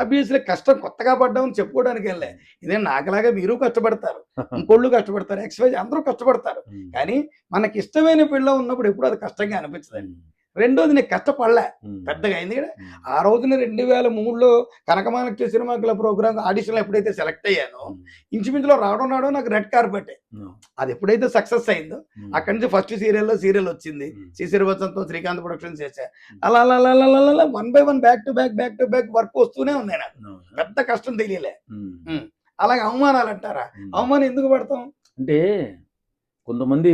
ఆబ్వియస్లీ కష్టం కొత్తగా పడ్డామని చెప్పుకోవడానికి వెళ్ళే. ఇదే నాకులాగా మీరు కష్టపడతారు, ఇంకోళ్ళు కష్టపడతారు, ఎక్స్వైజ్ అందరూ కష్టపడతారు. కానీ మనకి ఇష్టమైన ఫీల్డ్లో ఉన్నప్పుడు ఎప్పుడు అది కష్టంగా అనిపించదండి. రెండోది నేను కష్టపడలే పెద్దగా అయింది. ఆ రోజున 2003లో కనకమాలక్ష్మి సినిమా క్లబ్ ప్రోగ్రామ్ ఆడిషన్లో ఎప్పుడైతే సెలెక్ట్ అయ్యానో ఇంచుమించులో రావడం నాకు రెడ్ కార్పెట్. అది ఎప్పుడైతే సక్సెస్ అయిందో అక్కడి నుంచి ఫస్ట్ సీరియల్ వచ్చింది. శిశిర వసంతో శ్రీకాంత్ ప్రొడక్షన్స్ చేశా. అలా 1 by 1 back to back work వస్తూనే ఉన్నాయి. నాకు పెద్ద కష్టం తెలియలే. అలాగే అవమానాలు అంటారా, అవమానం ఎందుకు పడతాం అంటే కొంతమంది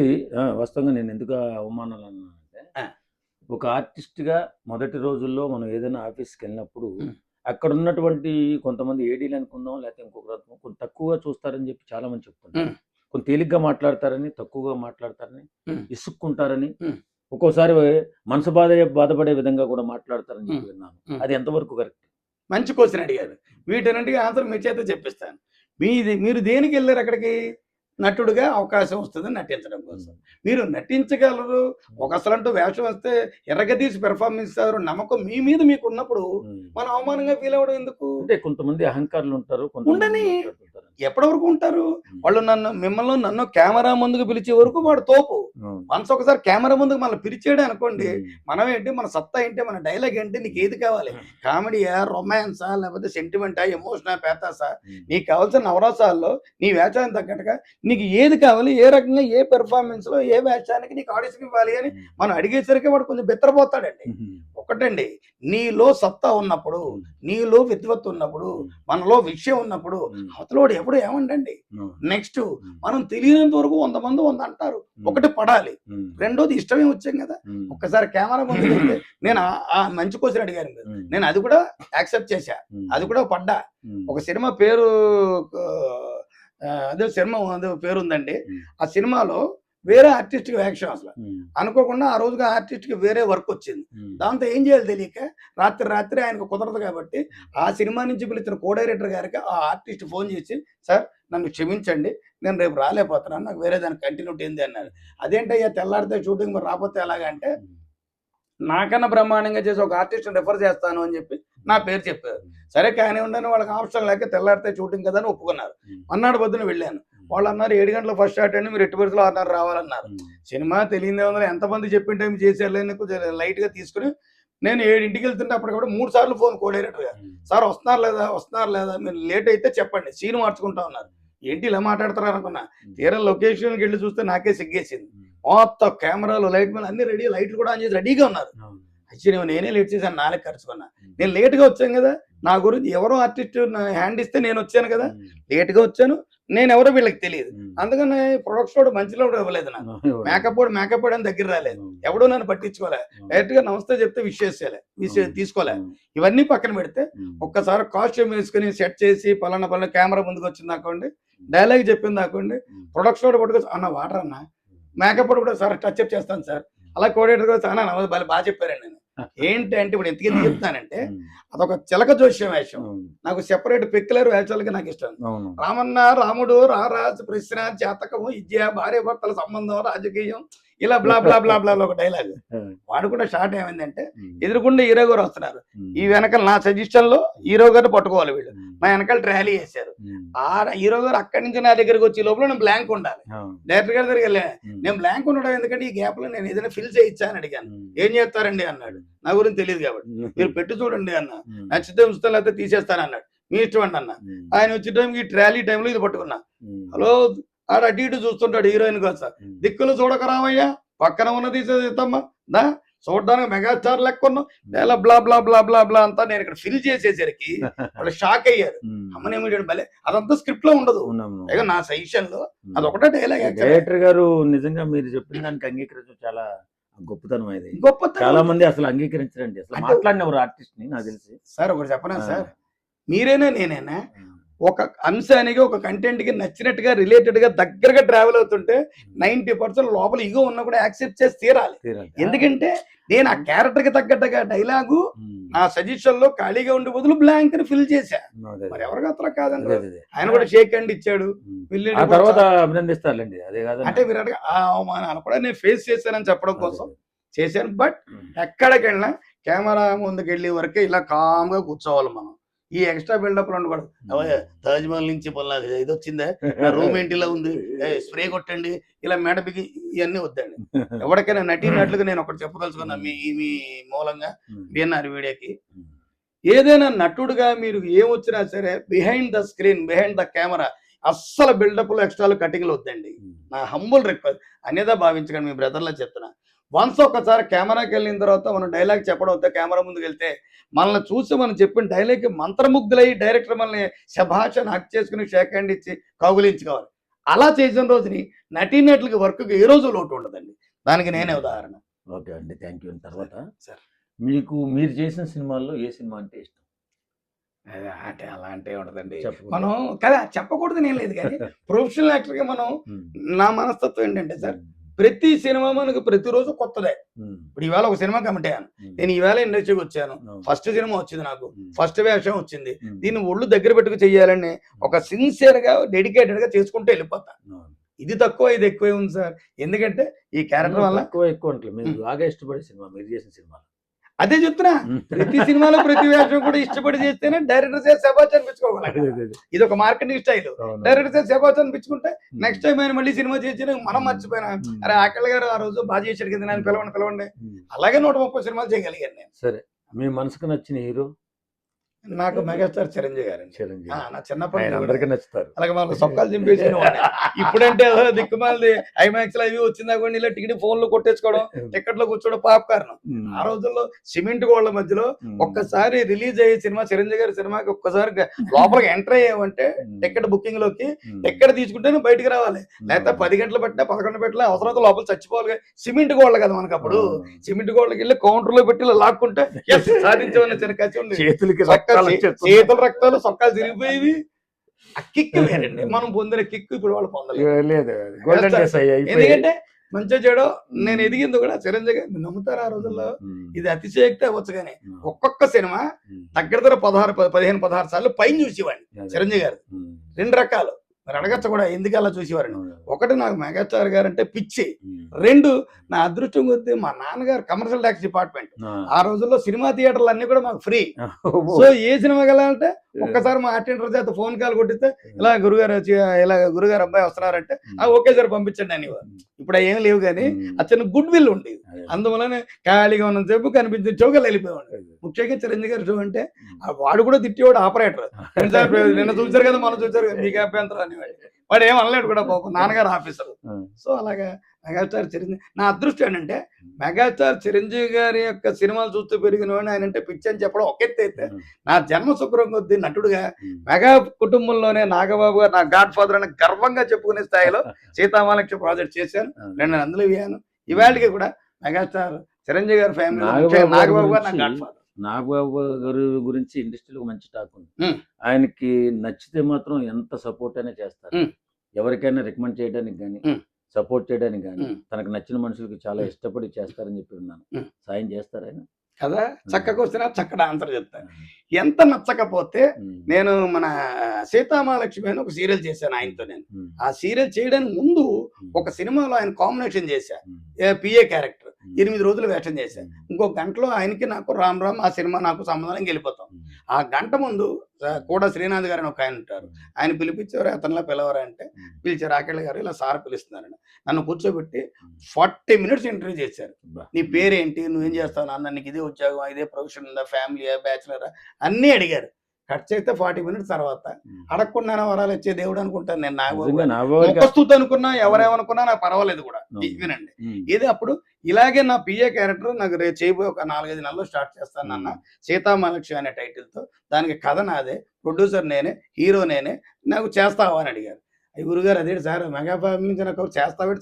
వాస్తవంగా నేను ఎందుకు అవమానాలు అన్నానంటే, ఒక ఆర్టిస్ట్గా మొదటి రోజుల్లో మనం ఏదైనా ఆఫీస్కి వెళ్ళినప్పుడు అక్కడ ఉన్నటువంటి కొంతమంది ఏడీలు అనుకుందాం, లేకపోతే ఇంకొక కొంత తక్కువగా చూస్తారని చెప్పి చాలా మంది చెప్తుంటారు. కొంత తేలిగ్గా మాట్లాడతారని, తక్కువగా మాట్లాడతారని, ఇసుక్కుంటారని, ఒక్కోసారి మనసు బాధపడే విధంగా కూడా మాట్లాడతారని చెప్పి విన్నాను. అది ఎంతవరకు కరెక్ట్? మంచి క్వశ్చన్ అడిగారు. వీటన్నిటికీ ఆన్సర్ మీ చేత చెప్పిస్తాను. మీరు దేనికి వెళ్ళారు అక్కడికి? నటుడుగా అవకాశం వస్తుందని నటించడం కోసం. మీరు నటించగలరు, ఒక అసలంటూ వేషం వస్తే ఎర్రగదీసి పెర్ఫార్మెన్స్ ఇస్తారు నమ్మకం మీ మీద మీకు ఉన్నప్పుడు మనం అవమానంగా ఫీల్ అవ్వడం ఎందుకు? అంటే కొంతమంది అహంకారులు ఉంటారు, ఉండని ఎప్పటి వరకు ఉంటారు వాళ్ళు. నన్ను కెమెరా ముందుకు పిలిచే వరకు వాడు తోపు. మనసు ఒకసారి కెమెరా ముందుకు మనం పిలిచేయడం అనుకోండి, మనం ఏంటి, మన సత్తా ఏంటి, మన డైలాగ్ ఏంటి, నీకు ఏది కావాలి, కామెడీయా, రొమాన్సా, లేకపోతే సెంటిమెంటా, ఎమోషనా, పేతాసా, నీకు కావాల్సిన నవరసాల్లో నీ వేషానికి తగ్గట్టుగా నీకు ఏది కావాలి, ఏ రకంగా ఏ పెర్ఫార్మెన్స్ లో ఏ వేషానికి నీకు ఆడిషన్ ఇవ్వాలి అని మనం అడిగేసరికి వాడు కొంచెం బెత్తరపోతాడండి. ఒకటండి, నీలో సత్తా ఉన్నప్పుడు, నీలో విద్వత్తు ఉన్నప్పుడు, మనలో విషయం ఉన్నప్పుడు అవతలోడు ఎప్పుడు ఏమంటండి. నెక్స్ట్ మనం తెలియనంత వరకు 100 మంది 100 అంటారు. ఒకటి పడాలి, రెండోది ఇష్టమే వచ్చాం కదా. ఒక్కసారి కెమెరా ముందు వెళ్తే నేను మంచి క్వశ్చన్ అడిగాను, నేను అది కూడా యాక్సెప్ట్ చేశా, అది కూడా పడ్డా. ఒక సినిమా పేరు అదే సినిమా పేరుందండి. ఆ సినిమాలో వేరే ఆర్టిస్ట్ కి వేషం అసలు అనుకోకుండా ఆ రోజుగా ఆర్టిస్ట్ కి వేరే వర్క్ వచ్చింది. దాంతో ఏం చేయాలి తెలియక రాత్రి ఆయనకు కుదరదు కాబట్టి ఆ సినిమా నుంచి పిలిచిన కో డైరెక్టర్ గారికి ఆ ఆర్టిస్ట్ ఫోన్ చేసి, సార్ నన్ను క్షమించండి, నేను రేపు రాలేకపోతున్నాను, నాకు వేరే దానికి కంటిన్యూటీ ఏంది అన్నారు. అదేంటయ్యా తెల్లారితే షూటింగ్ మరి రాకపోతే ఎలాగంటే, నాకన్నా బ్రహ్మాండంగా చేసి ఒక ఆర్టిస్ట్ రిఫర్ చేస్తాను అని చెప్పి నా పేరు చెప్పారు. సరే కానీ ఉండని వాళ్ళకి ఆప్షన్ లేక తెల్లారితే షూటింగ్ కదా అని ఒప్పుకున్నారు. అన్నాడు పొద్దున వెళ్ళాను. వాళ్ళు అన్నారు 7 గంటలకు ఫస్ట్ స్టార్ట్ అండి, మీరు ఎట్టి పరిస్థితుల్లో 6:30 రావాలన్నారు. సినిమా తెలియని వందలు ఎంతమంది చెప్పిన టైం చేసేయాలని కొంచెం లైట్గా తీసుకుని నేను 7ంటికి వెళ్తుంటే అప్పటికప్పుడు 3 సార్లు ఫోన్ కోడైరెక్టర్గా, సార్ వస్తున్నారు లేదా మీరు లేట్ అయితే చెప్పండి సీన్ మార్చుకుంటా ఉన్నారు. ఏంటి ఇలా మాట్లాడతారు అనుకున్నా. తీరా లొకేషన్కి వెళ్ళి చూస్తే నాకే సిగ్గేసింది. మొత్తం కెమెరాలు లైట్ మీద అన్ని రెడీ, లైట్లు కూడా ఆన్ చేసి రెడీగా ఉన్నారు. యాక్చువల్లీ నేనే లేట్ చేశాను, నాలుగు ఖర్చుకున్నా. నేను లేట్గా వచ్చాను కదా, నా గురించి ఎవరో ఆర్టిస్ట్ హ్యాండ్ ఇస్తే నేను వచ్చాను కదా, లేట్గా వచ్చాను, నేను ఎవరో వీళ్ళకి తెలియదు. అందుకని ప్రొడక్షన్ వాడు మంచిలో ఇవ్వలేదు, నాకు మేకప్ అని దగ్గర రాలేదు, ఎవడో నన్ను పట్టించుకోలే, డైరెక్ట్ గా నమస్తే చెప్తే విషయం తీసుకోలే. ఇవన్నీ పక్కన పెడితే ఒక్కసారి కాస్ట్యూమ్ వేసుకుని సెట్ చేసి పలానా కెమెరా ముందుకు వచ్చింది అనుకోండి, డైలాగ్ చెప్పింది అనుకోండి, ప్రొడక్షన్ వాడు పట్టుకొచ్చి అన్న వాటర్ అన్న, మేకప్ వాడు కూడా సార్ టచ్ అప్ చేస్తాను సార్, అలా కోఆర్డినేటర్ కూడా అన్న బాగా చెప్పారండి. నేను ఏంటి అంటే ఇప్పుడు ఎందుకు చెప్తానంటే అదొక చిలక జోష్యం వేషం, నాకు సెపరేట్ పెక్యులర్ వేషాలకి నాకు ఇష్టం. రామన్న, రాముడు, రారాజు, ప్రశ్న, జాతకము, విద్య, భార్య భర్తల సంబంధం, రాజకీయం, ఇలా బ్లా బ్లా బ్లా బ్లా ఒక డైలాగ్. వాడు కూడా షార్ట్ ఏమైందంటే ఎదురుకుండా హీరో గారు వస్తున్నారు, ఈ వెనకాల నా సజెషన్ లో హీరో గారిని పట్టుకోవాలి వీళ్ళు, నా వెనకాల ట్రాలీ చేశారు. ఆ హీరో గారు అక్కడి నుంచి నా దగ్గరికి వచ్చే లోపల నేను బ్లాంక్ ఉండాలి. డైరెక్టర్ గారి దగ్గరికి వెళ్ళా, నేను బ్లాంక్ ఉండడం ఎందుకంటే ఈ గ్యాప్ లో నేను ఏదైనా ఫిల్ చేయించా అని అడిగాను. ఏం చేస్తారండి అన్నాడు, నా గురించి తెలియదు కాబట్టి మీరు పెట్టి చూడండి అన్న, నచ్చితే ఉంచుతాను లేకపోతే తీసేస్తాను అన్నాడు. మీ ఇష్టం అండి అన్న. ఆయన వచ్చే టైంకి ట్రాలీ టైంలో ఇది పట్టుకున్నా, హలో ఆడ అటు ఇటు చూస్తుంటాడు హీరోయిన్ కోసం, దిక్కులు చూడక రామయ్యా పక్కన ఉన్నది తీసేస్తామ్మా దా చూడడానికి మెగాస్టార్ లెక్క ఉన్నాం, ఇలా బ్లా బ్లా బ్లా బ్లా బ్లా అంతా నేను ఇక్కడ ఫిల్ చేసేసరికి వాళ్ళు షాక్ అయ్యారు. అమ్మనేమిటి భలే, అదంతా స్క్రిప్ట్ లో ఉండదు, నా సజెషన్ లో అదొకటే డైలాగ్. డైరెక్టర్ గారు నిజంగా మీరు చెప్పిన దానికి అంగీకరించడం చాలా గొప్పతనం. ఇది చాలా మంది అసలు అంగీకరించరండి, అసలు మాట్లాడినవారు ఆర్టిస్ట్ ని నాకు తెలిసి. సార్ ఒకటి చెప్పనా సార్, మీరేనా నేనేనా ఒక అంశానికి ఒక కంటెంట్ కి నచ్చినట్టుగా రిలేటెడ్ గా దగ్గరగా ట్రావెల్ అవుతుంటే 90% లోపల ఇగో ఉన్నా కూడా యాక్సెప్ట్ చేసి తీరాలి. ఎందుకంటే నేను ఆ క్యారెక్టర్ కి తగ్గట్టుగా డైలాగు నా సజెషన్ లో ఖాళీగా ఉండే బదులు బ్లాంక్ ని ఫిల్ చేశా. మరి ఎవరికి అത്ര కాదండి, ఆయన కూడా షేక్ హ్యాండ్ ఇచ్చాడు, తర్వాత అభినందిస్తారులేండి. అదే కాదు అంటే మీరు అవమానాలు కూడా నేను ఫేస్ చేశానని చెప్పడం కోసం చేశాను. బట్ ఎక్కడికెళ్ళినా కెమెరా ముందుకు వెళ్ళే వరకే ఇలా కామ్ గా కూర్చోవాలి మనం. ఈ ఎక్స్ట్రా బిల్డప్ ఉండకూడదు. తాజ్ మహల్ నుంచి ఇది వచ్చిందే, రూమ్ ఏంటిలా ఉంది, స్ప్రే కొట్టండి, ఇలా మేడపికి, ఇవన్నీ వద్దండి. ఎవరికైనా నటినట్లుగా నేను ఒకటి చెప్పదలుచుకున్నా మీ మూలంగా బిఎన్ఆర్ వీడియోకి, ఏదైనా నటుడుగా మీరు ఏమొచ్చినా సరే behind the screen, behind the camera అస్సలు బిల్డప్లు ఎక్స్ట్రాలు కటింగ్లు వద్దండి. నా హంబుల్ రిక్వెస్ట్, అనేదా భావించకండి, మీ బ్రదర్లో చెప్తున్నా. వన్స్ ఒకసారి కెమెరాకి వెళ్ళిన తర్వాత మనం డైలాగ్ చెప్పడం వద్ద, కెమెరా ముందుకు వెళ్తే మనల్ని చూసి మనం చెప్పిన డైలాగ్కి మంత్రముగ్ధులయ్యి డైరెక్టర్ మనల్ని శభాష హక్ చేసుకుని షేక్ హ్యాండ్ ఇచ్చి కౌగులించుకోవాలి. అలా చేసిన రోజుని నటీనటులకి వర్క్కి ఏ రోజు లోటు ఉండదండి. దానికి నేనే ఉదాహరణ. ఓకే అండి, థ్యాంక్ యూ. తర్వాత మీరు చేసిన సినిమాల్లో ఏ సినిమా అంటే ఇష్టం? అంటే అలా అంటే ఉండదండి, మనం కదా చెప్పకూడదు నేను లేదు, కానీ ప్రొఫెషనల్ యాక్టర్గా మనం, నా మనస్తత్వం ఏంటంటే సార్, ప్రతి సినిమా మనకు ప్రతిరోజు కొత్తదే. ఇప్పుడు ఈవేళ ఒక సినిమా కమిట్ అయ్యాను నేను, ఈవేళ ఇండస్ట్రీకి వచ్చాను, ఫస్ట్ సినిమా వచ్చింది, నాకు ఫస్ట్ వేషం వచ్చింది, దీన్ని ఒళ్ళు దగ్గర పెట్టుకు చెయ్యాలని ఒక సిన్సియర్ గా డెడికేటెడ్ గా చేసుకుంటూ వెళ్ళిపోతాను. ఇది తక్కువ ఇది ఎక్కువే ఉంది సార్, ఎందుకంటే ఈ క్యారెక్టర్ వల్ల ఎక్కువ బాగా ఇష్టపడే సినిమా మీరు చేసిన సినిమా. అదే చెప్తున్నా, ప్రతి సినిమాలో ప్రతి వేషం కూడా ఇష్టపడి చేస్తేనే డైరెక్టర్ చేసి శబాచ్ అనిపించుకోవాలి. ఇది ఒక మార్కెటింగ్ స్టైల్. డైరెక్టర్ చేసి శబాచ్ అనిపించుకుంటే నెక్స్ట్ టైం ఆయన మళ్ళీ సినిమా చేసి మనం మర్చిపోయినా, అరే ఆకలి గారు ఆ రోజు బాగా చేశాడు కదా, నేను పిలవండి. అలాగే 130 సినిమాలు చేయగలిగాను నేను. సరే, మీ మనసుకు నచ్చిన హీరో? నాకు మెగాస్టార్ చిరంజీవి గారు. నా చిన్నప్పటి అందరికీ నచ్చుతారు. అలాగే మన సొక్కాలు చింపేసి ఇప్పుడంటే ఐమాక్స్ ఐమాక్స్ అవి వచ్చిందా కూడా ఇలా టికెట్ ఫోన్లు కొట్టేసుకోవడం, టికెట్లో కూర్చోవడం, పాప్కార్న్. ఆ రోజుల్లో సిమెంట్ గోళ్ల మధ్యలో ఒక్కసారి రిలీజ్ అయ్యే సినిమా చిరంజీవి గారి సినిమాకి ఒక్కసారి లోపలికి ఎంటర్ అయ్యామంటే టికెట్ బుకింగ్ లోకి టికెట్ తీసుకుంటేనే బయటకు రావాలి, లేకపోతే 10 గంటలు పెట్టినా 11 పెట్టినా అవసరం లోపల చచ్చిపోవాలి. సిమెంట్ గోళ్ల కదా మనకు, అప్పుడు సిమెంట్ గోళ్ళకి వెళ్ళి కౌంటర్ లో పెట్టి లాక్కుంటే సాధించమని చిన్న కచ్చి ఉంది, చేతుల రక్తాలు సొక్కాలు తిరిగిపోయేవి. ఆ కిక్ వేరండి, మనం పొందిన కిక్ ఇప్పుడు వాళ్ళు పొందలేదు. ఎందుకంటే మంచిగా చేయడం నేను ఎదిగింది కూడా చిరంజీవి గారు. నమ్ముతారు ఆ రోజుల్లో ఇది అతిశయక్తి అవ్వచ్చు, కానీ ఒక్కొక్క సినిమా దగ్గర 15-16 సార్లు పైన చూసేవాడిని చిరంజీవి గారు. 2 రకాలు, మరి అడగచ్చు కూడా ఎందుకు అలా చూసేవారని. అవును. ఒకటి నాకు మెగాస్టార్ గారు అంటే పిచ్చి. ఉమ్. 2 నా అదృష్టం కొద్దీ మా నాన్నగారు కమర్షియల్ ట్యాక్స్ డిపార్ట్మెంట్. ఆ. ఆ రోజుల్లో సినిమా థియేటర్లు అన్ని కూడా మాకు ఫ్రీ. అబ్బో. సో ఏ సినిమాకి వెళ్ళాలంటే ఒక్కసారి మా అటెండర్ చేత ఫోన్ కాల్ కొట్టిస్తే ఇలా గురుగారు అబ్బాయి వస్తున్నారంటే ఓకే సార్ పంపించండి అనేవారు. ఇప్పుడు ఏం లేవు కానీ ఆ చిన్న గుడ్ విల్ ఉండేది. అందువలన ఖాళీగా ఉన్న సేపు కనిపించిన చౌకలు వెళ్ళిపోయేవాడు. ముఖ్యంగా చిరంజీవి గారి షో అంటే వాడు కూడా తిట్టేవాడు ఆపరేటర్. నిన్న చూసారు కదా మనం చూసారు కదా మీకు అభ్యంతరం అనేవాడు. వాడు ఏం అనలేడు కూడా పాపం నాన్నగారు ఆఫీసర్. సో అలాగా మెగాస్టార్ చిరంజీవి నా అదృష్టం ఏంటంటే మెగాస్టార్ చిరంజీవి గారి యొక్క సినిమాలు చూస్తూ పెరిగిన వాడిని ఆయన అంటే పిచ్చి అని చెప్పడం ఒక ఎత్తు అయితే నా జన్మ శుభ్రం కొద్దీ నటుడుగా మెగా కుటుంబంలోనే నాగబాబు గారు నా గాడ్ ఫాదర్ అని గర్వంగా చెప్పుకునే స్థాయిలో సీతామహాలక్ష్మి ప్రాజెక్ట్ చేశాను. నేను అందులో ఇవ్వాను. ఇవాళకి కూడా మెగాస్టార్ చిరంజీవి గారి ఫ్యామిలీ నాగబాబు గారు నా గాడ్ ఫాదర్. నాగబాబు గారి గురించి ఇండస్ట్రీలో మంచి టాక్ ఉంది. ఆయనకి నచ్చితే మాత్రం ఎంత సపోర్ట్ అయినా చేస్తారు. ఎవరికైనా రికమెండ్ చేయడానికి కానీ సపోర్ట్ చేయడానికి కానీ తనకు నచ్చిన మనుషులకి చాలా ఇష్టపడి చేస్తారని చెప్పి ఉన్నాను. సాయం చేస్తారు ఆయన కదా. చక్కగా వస్తున్నా చక్కగా ఆన్సర్ చెప్తాను. ఎంత నచ్చకపోతే నేను మన సీతామహాలక్ష్మి అని ఒక సీరియల్ చేశాను ఆయనతో. నేను ఆ సీరియల్ చేయడానికి ముందు ఒక సినిమాలో ఆయన కాంబినేషన్ చేశా. పిఏ క్యారెక్టర్ 8 రోజులు వేషం చేశాను. ఇంకో గంటలో ఆయనకి నాకు రామ్ రామ్ ఆ సినిమా నాకు సంబంధం వెళ్ళిపోతాం. ఆ గంట ముందు కూడా శ్రీనాథ్ గారు అని ఒక ఆయన ఉంటారు. ఆయన పిలిపించారు. అతనిలా పిలవరా అంటే పిలిచారు. రాకేళ్ళ గారు ఇలా సార్ పిలుస్తున్నారని నన్ను కూర్చోబెట్టి 40 minutes ఇంటర్వ్యూ చేశారు. నీ పేరేంటి, నువ్వేం చేస్తావు నాన్న, నీకు ఇదే ఉద్యోగం, ఇదే ప్రొఫెషన్ ఉందా, ఫ్యామిలీయా, బ్యాచులరా అన్నీ అడిగారు. కట్ చేస్తే 40 minutes తర్వాత అడగకుండానే వరాలు వచ్చే దేవుడు అనుకుంటాను నేను. నాగబాబు అనుకున్నా ఎవరేమనుకున్నా నాకు పర్వాలేదు కూడా. వినండి, ఇది అప్పుడు ఇలాగే నా పిఏ క్యారెక్టర్ నాకు రేపు చేయబోయే ఒక 4-5 నెలల్లో స్టార్ట్ చేస్తాను నాన్న, సీతామహాలక్ష్మి అనే టైటిల్తో. దానికి కథ నాదే, ప్రొడ్యూసర్ నేనే, హీరో నేనే, నాకు చేస్తావా అని అడిగారు. గురుగారు అదే సార్ మెగా ఫ్యామిలీ నుంచి నాకు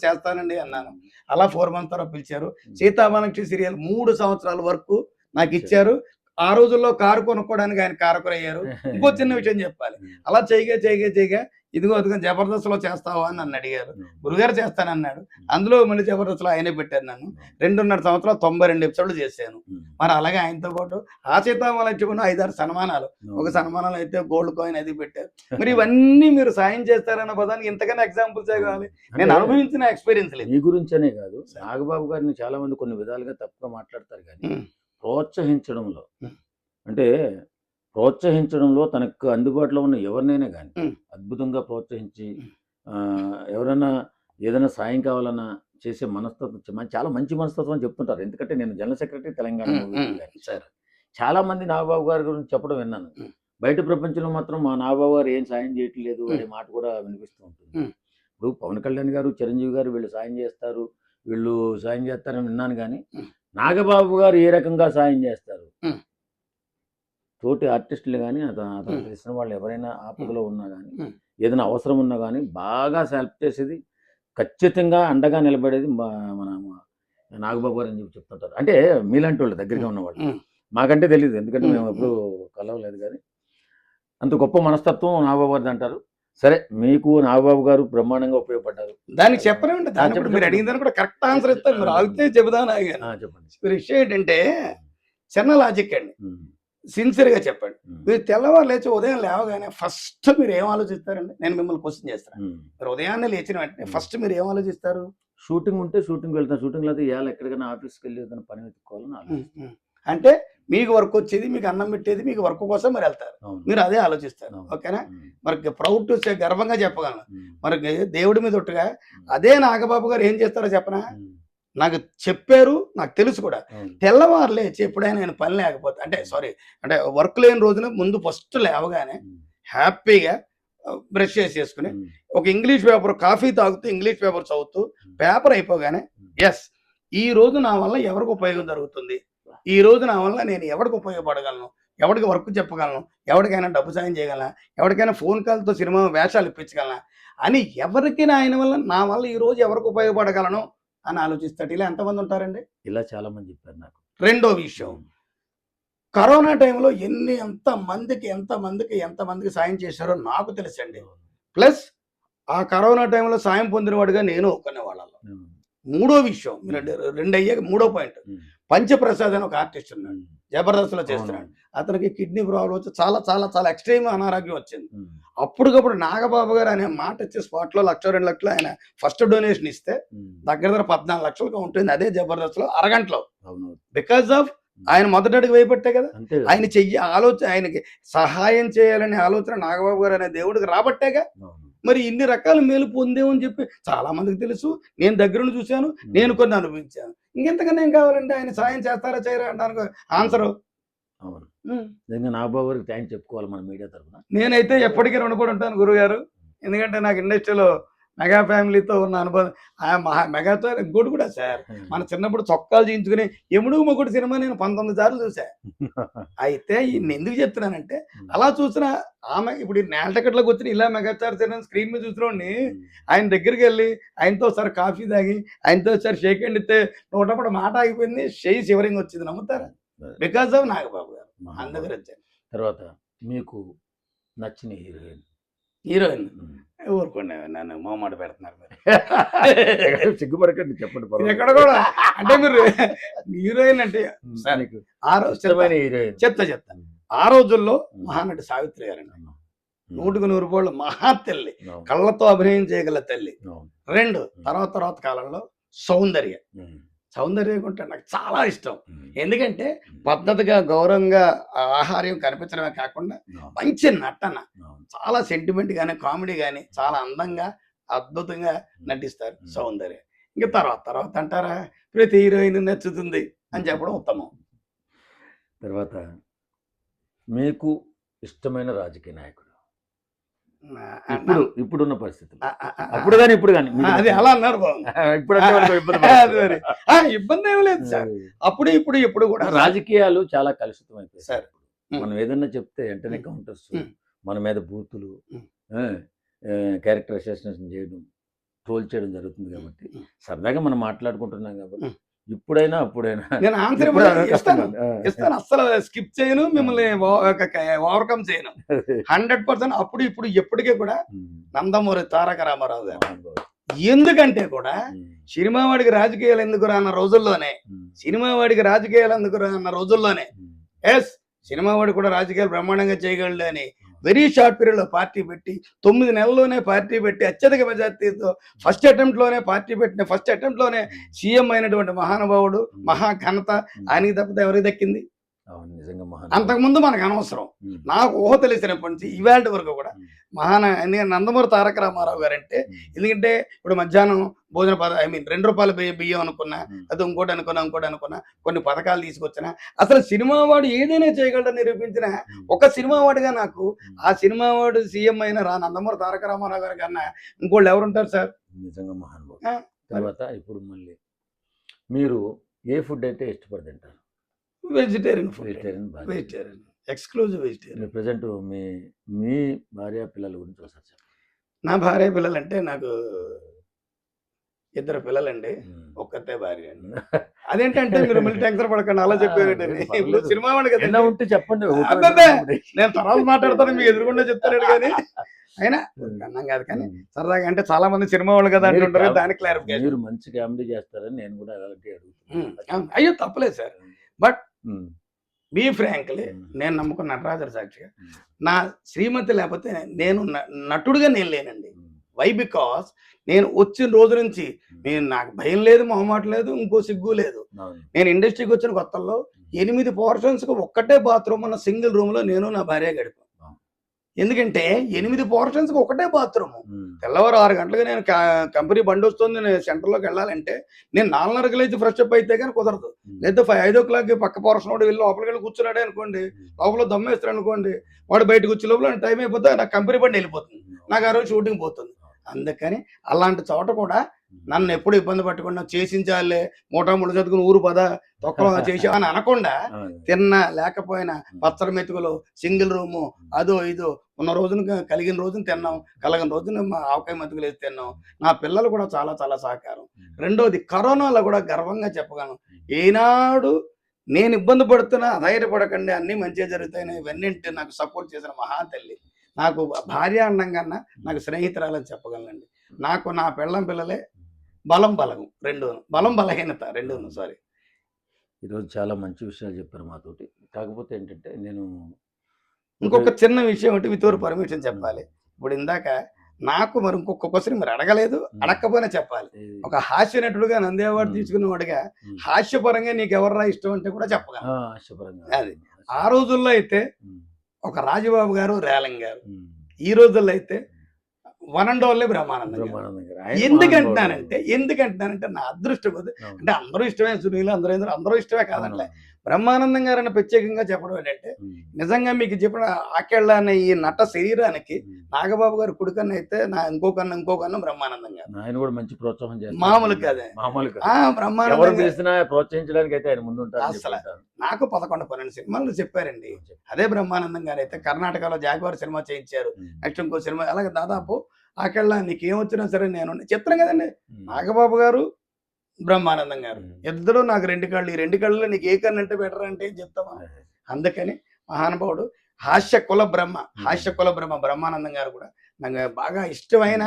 చేస్తానండి అన్నాను. అలా 4 months తర్వాత పిలిచారు. సీతామహాలక్ష్మి సీరియల్ 3 సంవత్సరాల వరకు నాకు ఇచ్చారు. ఆ రోజుల్లో కారు కొనుక్కోవడానికి ఆయన కారకురయ్యారు. ఇంకో చిన్న విషయం చెప్పాలి, అలా చేయగా ఇదిగో జబర్దస్త్లో చేస్తావా అని నన్ను అడిగారు. గురుగారు చేస్తానన్నాడు. అందులో మళ్ళీ జబర్దస్త్లో ఆయనే పెట్టారు నన్ను. 2.5 సంవత్సరాలు 92 ఎపిసోడ్లు చేశాను. మరి అలాగే ఆయనతో పాటు ఆ సీతామహాలక్ష్మి 5-6 సన్మానాలు, ఒక సన్మానాలు అయితే గోల్డ్ కాయిన్ అది పెట్టారు. మరి ఇవన్నీ మీరు సాయం చేస్తారన్న పదానికి ఇంతకన్నా ఎగ్జాంపుల్స్ కావాలి. నేను అనుభవించిన ఎక్స్పీరియన్స్ లేదు. మీ గురించనే కాదు, నాగబాబు గారిని చాలా మంది కొన్ని విధాలుగా తప్పుగా మాట్లాడతారు. కానీ ప్రోత్సహించడంలో అంటే ప్రోత్సహించడంలో తనకు అందుబాటులో ఉన్న ఎవరినైనా కానీ అద్భుతంగా ప్రోత్సహించి ఎవరైనా ఏదైనా సాయం కావాలన్నా చేసే మనస్తత్వం చాలా మంచి మనస్తత్వం అని చెప్తుంటారు. ఎందుకంటే నేను జనరల్ సెక్రటరీ తెలంగాణ సార్, చాలా మంది నాగబాబు గారి గురించి చెప్పడం విన్నాను. బయట ప్రపంచంలో మాత్రం మా నాగబాబు గారు ఏం సాయం చేయట్లేదు అనే మాట కూడా వినిపిస్తూ ఉంటుంది. ఇప్పుడు పవన్ కళ్యాణ్ గారు, చిరంజీవి గారు వీళ్ళు సాయం చేస్తారని విన్నాను. కానీ నాగబాబు గారు ఏ రకంగా సాయం చేస్తారు? తోటి ఆర్టిస్టులు కానీ అతను తెలిసిన వాళ్ళు ఎవరైనా ఆపదలో ఉన్నా కానీ ఏదైనా అవసరం ఉన్నా కానీ బాగా హెల్ప్ చేసేది, ఖచ్చితంగా అండగా నిలబడేది మన నాగబాబు గారు అని చెప్తుంటారు. అంటే మీలాంటి వాళ్ళు దగ్గరగా ఉన్నవాళ్ళు, మాకంటే తెలియదు ఎందుకంటే మేము ఎప్పుడు కలవలేదు. కానీ అంత గొప్ప మనస్తత్వం నాగబాబు గారిది అంటారు. సరే, మీకు నాగబాబు గారు బ్రహ్మాండంగా ఉపయోగపడ్డారు. దానికి చెప్పలేమంటే దాని మీరు అడిగిన దాన్ని కూడా కరెక్ట్ ఆన్సర్ ఇస్తారు. మీరు ఆగితే చెబుదాను. చెప్పండి. మీరు విషయం ఏంటంటే చిన్న లాజిక్ అండి, సిన్సియర్గా చెప్పండి. మీరు తెల్లవారు లేచి ఉదయం లేవగానే ఫస్ట్ మీరు ఏం ఆలోచిస్తారండి? నేను మిమ్మల్ని క్వశ్చన్ చేస్తాను. మీరు ఉదయాన్నే లేచిన వెంటనే ఫస్ట్ మీరు ఏం ఆలోచిస్తారు? షూటింగ్ ఉంటే షూటింగ్ వెళ్తాను, షూటింగ్ లేదా ఇవాళ ఎక్కడికైనా ఆఫీస్కి వెళ్ళి ఏదైనా పని వెతుక్కోవాలని ఆలోచిస్తాను. అంటే మీకు వర్క్ వచ్చేది, మీకు అన్నం పెట్టేది, మీకు వర్క్ కోసం మీరు వెళ్తారు. మీరు అదే ఆలోచిస్తారు. ఓకేనా? మరి ప్రౌడ్ టు సే, గర్వంగా చెప్పగలను. మరి దేవుడి మీద ఒట్టుగా అదే నాగబాబు గారు ఏం చేస్తారో చెప్పనా? నాకు చెప్పారు, నాకు తెలుసు కూడా. తెల్లవారు లేచి ఎప్పుడైనా నేను పని లేకపోతే అంటే వర్క్ లేని రోజున ముందు ఫస్ట్ లేవగానే హ్యాపీగా బ్రష్ చేసేసుకుని ఒక ఇంగ్లీష్ పేపర్, కాఫీ తాగుతూ ఇంగ్లీష్ పేపర్ చదువుతూ పేపర్ అయిపోగానే ఎస్ ఈ రోజు నా వల్ల ఎవరికి ఉపయోగం జరుగుతుంది, ఈ రోజు నా వల్ల నేను ఎవరికి ఉపయోగపడగలను, ఎవరికి వర్క్ చెప్పగలను, ఎవరికైనా డబ్బు సాయం చేయగలనా, ఎవరికైనా ఫోన్ కాల్తో సినిమా వేషాలు ఇప్పించగలనా అని, ఎవరికి నా వల్ల ఈ రోజు ఎవరికి ఉపయోగపడగలను అని ఆలోచిస్తాడు. ఇలా ఎంతమంది ఉంటారండి? ఇలా చాలా మంది చెప్పారు నాకు. రెండో విషయం, కరోనా టైంలో ఎంతమందికి సాయం చేశారో నాకు తెలుసండి. ప్లస్ ఆ కరోనా టైంలో సాయం పొందిన వాడిగా నేను ఒక్కనే వాళ్ళలో. మూడో విషయం, మీరు 2 అయ్యాక మూడో పాయింట్, పంచప్రసాద్ అని ఒక ఆర్టిస్ట్ ఉన్నాడు, జబర్దస్త్లో చేస్తున్నాడు. అవునవును. అతనికి కిడ్నీ ప్రాబ్లం వచ్చి చాలా చాలా చాలా ఎక్స్ట్రీమ్ అనారోగ్యం వచ్చింది. ఉమ్. అప్పటికప్పుడు నాగబాబు గారు అనే మాట ఇచ్చి స్పాట్లో 1,00,000-2,00,000 ఆయన ఫస్ట్ డొనేషన్ ఇస్తే ఉమ్. దగ్గర దగ్గర 14 లక్షలకు ఉంటుంది అదే జబర్దస్త్లో అరగంటలో. అవునవును. బికాజ్ ఆఫ్ ఆయన మొదటి అడుగు వేయబట్టే కదా. అంతే కదా. ఆయన ఆలోచన, ఆయనకి సహాయం చేయాలనే ఆలోచన నాగబాబు గారు అనే దేవుడికి రాబట్టేగా. అవును. మరి ఇన్ని రకాల మేలు పొందేమని చెప్పి చాలా మందికి తెలుసు, నేను దగ్గరుండి చూశాను, నేను కొన్ని అనుభవించాను. ఇంకెంతకన్నా ఏం కావాలంటే ఆయన సాయం చేస్తారా చేయరా అంటాను ఆన్సరు. అవును. నిజంగా నాగబాబు గారికి థ్యాంక్స్ చెప్పుకోవాలి మన మీడియా తరఫున. నేనైతే ఎప్పటికీ రుణపడి ఉంటాను గురుగారు. ఎందుకంటే నాకు ఇండస్ట్రీలో మెగా ఫ్యామిలీతో ఉన్న అనుభవం, ఆ మెగాతో ఇంకోటి కూడా సార్, మన చిన్నప్పుడు చొక్కాలు చేయించుకుని ఎముడు మొగుడు సినిమా నేను 19 సార్లు చూసా. అయితే ఈయన ఎందుకు చెప్తున్నానంటే అలా చూసిన ఆమె ఇప్పుడు నేల టికెట్లోకి వచ్చిన ఇలా మెగాస్టార్ సినిమా స్క్రీన్ మీద చూసినోడిని ఆయన దగ్గరికి వెళ్ళి ఆయనతో ఒకసారి కాఫీ తాగి ఆయనతో ఒకసారి షేక్ హ్యాండ్ ఇస్తే నోటప్పుడు మాట ఆగిపోయింది, షేయి శివరింగ్ వచ్చింది. నమ్ముతారా? బికాజ్ ఆఫ్ నాగబాబు గారు. అందుకు వచ్చాను. తర్వాత మీకు నచ్చిన హీరోయిన్? హీరోయిన్ ఊరుకోండి, నన్ను మొహమాట పెడుతున్నారు మీరు. సిగ్గుపడకండి, చెప్పండి. ఇది ఎక్కడ కూడా అంటే మీరు హీరోయిన్ అంటే సార్, మీకు ఆ రోజు ఇష్టమైన హీరోయిన్? చెప్తా. ఆ రోజుల్లో మహానటి సావిత్రి గారండి, 100కు 100 పోళ్ళు మహా తల్లి, కళ్ళతో అభినయం చేయగల తల్లి. 2 తర్వాత కాలంలో సౌందర్య అంటే నాకు చాలా ఇష్టం. ఎందుకంటే పద్ధతిగా గౌరవంగా ఆహార్యం కనిపించడమే కాకుండా మంచి నటన, చాలా సెంటిమెంట్ గానీ కామెడీ గానీ చాలా అందంగా అద్భుతంగా నటిస్తారు సౌందర్య. ఇంకా తర్వాత అంటారా, ప్రతి హీరోయిన్ నచ్చుతుంది అని చెప్పడం ఉత్తమం. తర్వాత మీకు ఇష్టమైన రాజకీయ నాయకుడు ఇప్పుడున్న పరిస్థితులు? అప్పుడు కానీ ఇప్పుడు కానీ అది అలా అన్నారు బాగుంది. ఇబ్బంది ఏమి లేదు సార్, అప్పుడు ఇప్పుడు కూడా రాజకీయాలు చాలా కలుషితం అయిపోయాయి సార్. మనం ఏదన్నా చెప్తే వెంటనే కౌంటర్స్, మన మీద బూతులు, క్యారెక్టర్ అసాసినేషన్ చేయడం, ట్రోల్ చేయడం జరుగుతుంది. కాబట్టి సరదాగా మనం మాట్లాడుకుంటున్నాం కాబట్టి ఇప్పుడైనా అప్పుడైనా నేను ఆన్సర్ ఇస్తాను, అస్సలు స్కిప్ చేయను, మిమ్మల్ని ఓవర్కమ్ చేయను. 100% అప్పుడు ఇప్పుడు ఎప్పటికీ కూడా నందమూరి తారక రామారావు గారు. ఎందుకంటే కూడా సినిమా వాడికి రాజకీయాలు ఎందుకు అన్న రోజుల్లోనే, ఎస్ సినిమా వాడు కూడా రాజకీయాలు బ్రహ్మాండంగా చేయగలడు అని వెరీ షార్ట్ పీరియడ్ లో పార్టీ పెట్టి 9 నెలల్లోనే పార్టీ పెట్టి అత్యధిక మెజార్టీతో ఫస్ట్ అటెంప్ట్ లోనే సీఎం అయినటువంటి మహానుభావుడు, మహాఘనత ఆయనకి తప్పితే ఎవరికి దక్కింది? అంతకుముందు మనకు అనవసరం. నాకు ఊహ తెలిసినప్పటి నుంచి ఇవాళ వరకు కూడా నందమూరి తారక రామారావు గారు అంటే, ఎందుకంటే ఇప్పుడు మధ్యాహ్నం భోజన ₹2 బియ్యం అనుకున్నా, అది ఇంకోటి అనుకున్నా, కొన్ని పథకాలు తీసుకొచ్చినా, అసలు సినిమా వాడు ఏదైనా చేయగలడని నిరూపించిన ఒక సినిమా వాడిగా నాకు ఆ సినిమా వాడు సీఎం అయిన నందమూరి తారక రామారావు గారి కన్నా ఇంకోళ్ళు ఎవరుంటారు సార్? నిజంగా మహానుభావుడు. తర్వాత ఇప్పుడు మళ్ళీ మీరు ఏ ఫుడ్ అయితే ఇష్టపడి తింటారు? Vegetarian, exclusive vegetarian. ప్రెసెంట్ మీ భార్య పిల్లల గురించి ఒకసారి చెప్పండి. నా భార్య పిల్లలంటే నాకు 2 పిల్లలండి, ఒక్కతే భార్య అండి. అదేంటంటే మీరు మళ్ళీ టెన్షన్ పడకండి, అలా చెప్పారండి. సినిమా వాడు కదా ఉంటే చెప్పండి, నేను తర్వాత మాట్లాడతాను, మీకు ఎదురుకుండా చెప్తాను. కానీ అయినా అన్నాం కాదు, కానీ సరదాగా అంటే చాలా మంది సినిమా వాళ్ళు కదా అంటుంటారు, దానికి క్లారిఫికేషన్. మీరు మంచి కామెడీ చేస్తారని నేను కూడా అలాంటి అడుగుతాను. అయ్యో తప్పలేదు సార్, బట్ బీ ఫ్రాంక్లీ నేను నమ్ముకున్న నటరాజర్ సాక్షిగా నా శ్రీమతి లేకపోతే నేను నటుడుగా నేను లేనండి. వై? బికాస్ నేను వచ్చిన రోజు నుంచి నాకు భయం లేదు, మొహమాట లేదు, ఇంకో సిగ్గు లేదు. నేను ఇండస్ట్రీకి వచ్చిన కొత్తల్లో 8 పోర్షన్స్కి ఒక్కటే బాత్రూమ్ ఉన్న సింగిల్ రూమ్ లో నేను నా భార్య గడిపాను. ఎందుకంటే 8 పోర్షన్స్కి ఒకటే బాత్రూమ్. తెల్లవారు 6 గంటలకు నేను కంపెనీ బండి వస్తుంది, నేను సెంటర్లోకి వెళ్ళాలంటే నేను 4:30 లేచి ఫ్రెష్ అప్ అయితే కానీ కుదరదు. లేదా 5 o'clock పక్క పోర్షన్ వాడు వెళ్ళి లోపలికి వెళ్ళి కూర్చున్నాడే అనుకోండి, లోపల దమ్మేస్తాడు అనుకోండి, వాడు బయటకు వచ్చే లోపల టైం అయిపోతే నాకు కంపెనీ బండి వెళ్ళిపోతుంది, నాకు ఆ రోజు షూటింగ్ పోతుంది. అందుకని అలాంటి చోట కూడా నన్ను ఎప్పుడు ఇబ్బంది పట్టకుండా చేసించాలే, మూటముళ్ళు చదువుకుని ఊరు పద తొక్కలో చేసా అని అనకుండా, తిన్నా లేకపోయినా పచ్చడి మెతుకులు, సింగిల్ రూము, అదో ఇదో ఉన్న రోజున కలిగిన రోజున తిన్నాం, కలగిన రోజున మా ఆవకాయ మెతుకులు వేసి తిన్నాం. నా పిల్లలు కూడా చాలా చాలా సహకారం. రెండోది, కరోనాలో కూడా గర్వంగా చెప్పగలను, ఏనాడు నేను ఇబ్బంది పడుతున్నా ధైర్యపడకండి, అన్నీ మంచిగా జరుగుతాయని ఇవన్నీ నాకు సపోర్ట్ చేసిన మహాతల్లి. నాకు భార్య అన్నం కన్నా నాకు స్నేహితురాలని చెప్పగలనండి. నాకు నా పిల్లలే బలం బలహీనత రెండును. సారీ, ఈరోజు చాలా మంచి విషయాలు చెప్పారు మాతోటి. కాకపోతే ఏంటంటే నేను ఇంకొక చిన్న విషయం అంటే మీతో పర్మిషన్ చెప్పాలి. ఇప్పుడు ఇందాక నాకు మరి ఇంకొక క్వశ్చన్ మీరు అడగలేదు, అడగకపోయినా చెప్పాలి. ఒక హాస్య నటుడుగా నంది అవార్డు తీసుకున్నవాడుగా హాస్యపరంగా నీకు ఎవర్రా ఇష్టం అంటే కూడా చెప్పగలను. ఆశపరంగా అది ఆ రోజుల్లో అయితే ఒక రాజబాబు గారు, రేలంగ్ గారు. ఈ రోజుల్లో అయితే వన్ అండ్ ఓన్లీ బ్రహ్మానందం గారు. ఎందుకంటున్నానంటే నా అదృష్టం కొద్ది అంటే అందరూ ఇష్టమే, సునీల్ అందరూ ఇష్టమే కాదంటే బ్రహ్మానందం గారు అని ప్రత్యేకంగా చెప్పడం ఏంటంటే నిజంగా మీకు చెప్పిన ఆకేళ్ళ అనే ఈ నట శరీరానికి నాగబాబు గారు కుడికన్నా అయితే నా ఇంకోకన్నా బ్రహ్మానందం గారు. ఆయన కూడా మంచి ప్రోత్సాహం చేస్తారు. మామూలు కాదే, బ్రహ్మానందం ప్రోత్సహించడానికి అయితే ఆయన ముందు ఉంటారు. అసలు నాకు 11-12 సినిమాలు చెప్పారండి. అదే బ్రహ్మానందం గారు అయితే కర్ణాటకలో జాగ్వార్ సినిమా చేయించారు, నెక్స్ట్ ఇంకో సినిమా, అలాగే దాదాపు ఆకేళ్ళ నీకేమొచ్చినా సరే నేను చెప్తాను కదండి. నాగబాబు గారు, బ్రహ్మానందం గారు ఇద్దరు నాకు 2 కళ్ళు. ఈ 2 కళ్ళలో నీకు ఏ కన్ను అంటే బెటర్ అంటే ఏం చెప్తామా? అందుకని మహానుభావుడు హాస్య కుల బ్రహ్మ బ్రహ్మానందం గారు కూడా నాకు బాగా ఇష్టమైన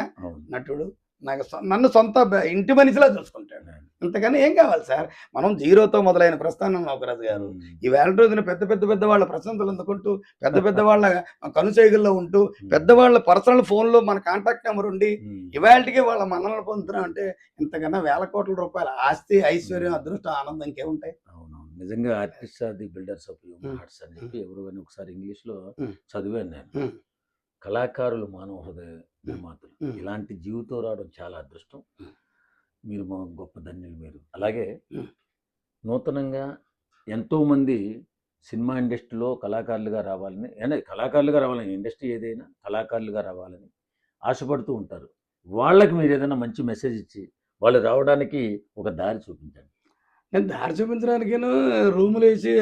నటుడు. నన్ను సొంత ఇంటి మనిషిలా చూసుకుంటాడు. ఇంతకన్నా ఏం కావాలి సార్? మనం జీరోతో మొదలైన ప్రస్థానం నౌకరాజు గారు ఈ వేళ రోజున పెద్ద వాళ్ళ ప్రశంసలు అందుకుంటూ పెద్ద వాళ్ళ కనుసైగుల్లో ఉంటూ పెద్దవాళ్ళ పర్సనల్ ఫోన్లో మన కాంటాక్ట్ నెంబర్ ఉండి ఇవాళకి వాళ్ళ మన్ననలు పొందుతున్నాం అంటే ఇంతకన్నా వేల కోట్ల రూపాయల ఆస్తి, ఐశ్వర్యం, అదృష్టం, ఆనందం ఇంకేముంటాయి? నిజంగా artist are the builders of human hearts అని చెప్పి ఎవరు కానీ ఒకసారి ఇంగ్లీష్లో చదివాను నేను. కళాకారులు మానవ హృదయ నిర్మాతలు. ఇలాంటి జీవితం రావడం చాలా అదృష్టం. మీరు మా గొప్ప ధన్యులు మీరు. అలాగే నూతనంగా ఎంతోమంది సినిమా ఇండస్ట్రీలో కళాకారులుగా రావాలని ఇండస్ట్రీ ఏదైనా కళాకారులుగా రావాలని ఆశపడుతూ ఉంటారు. వాళ్ళకి మీరు ఏదైనా మంచి మెసేజ్ ఇచ్చి వాళ్ళు రావడానికి ఒక దారి చూపించండి. నేను దారి చూపించడానికి రూములు వేసి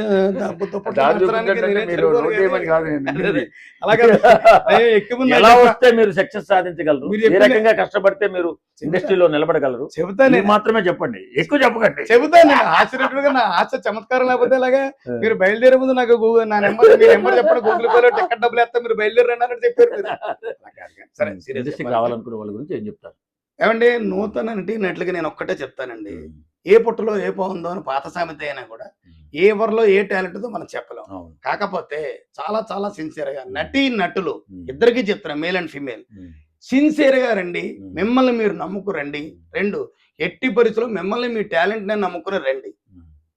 ఎలా వస్తే మీరు సక్సెస్ సాధించగలరు, ఏ రకంగా కష్టపడితే మీరు ఇండస్ట్రీలో నిలబడగలరు చెబుతాను. మాత్రమే చెప్పండి, ఎక్కువ చెప్పకండి. చెబుతాను. ఆశ్చర్యగా నా ఆశ చమత్కారం లేకపోతే ఇలాగా మీరు బయలుదేరే ముందు నాకు నా నెంబర్ చెప్పండి, గూగుల్ పేలో టికెట్ డబ్బులు వేస్తా మీరు బయలుదేరన్నారని చెప్పారు. సరే, ఇండస్ట్రీకి రావాలనుకునే వాళ్ళ గురించి ఏం చెప్తారు? ఏమండి, నూతన నటులుగా నేను ఒక్కటే చెప్తానండి. ఏ పుట్టలో ఏ బాగుందో అని పాత సామెత అయినా కూడా ఎవరిలో ఏ టాలెంట్ ఉందో మనం చెప్పలేం. కాకపోతే చాలా సిన్సియర్ గా నటులు ఇద్దరికి చెప్తున్నా, మేల్ అండ్ ఫీమేల్, సిన్సియర్ గా రండి. మిమ్మల్ని మీరు నమ్ముకు రండి. 2, ఎట్టి పరిస్థితుల్లో మిమ్మల్ని మీ టాలెంట్ ని నమ్ముకుని రండి.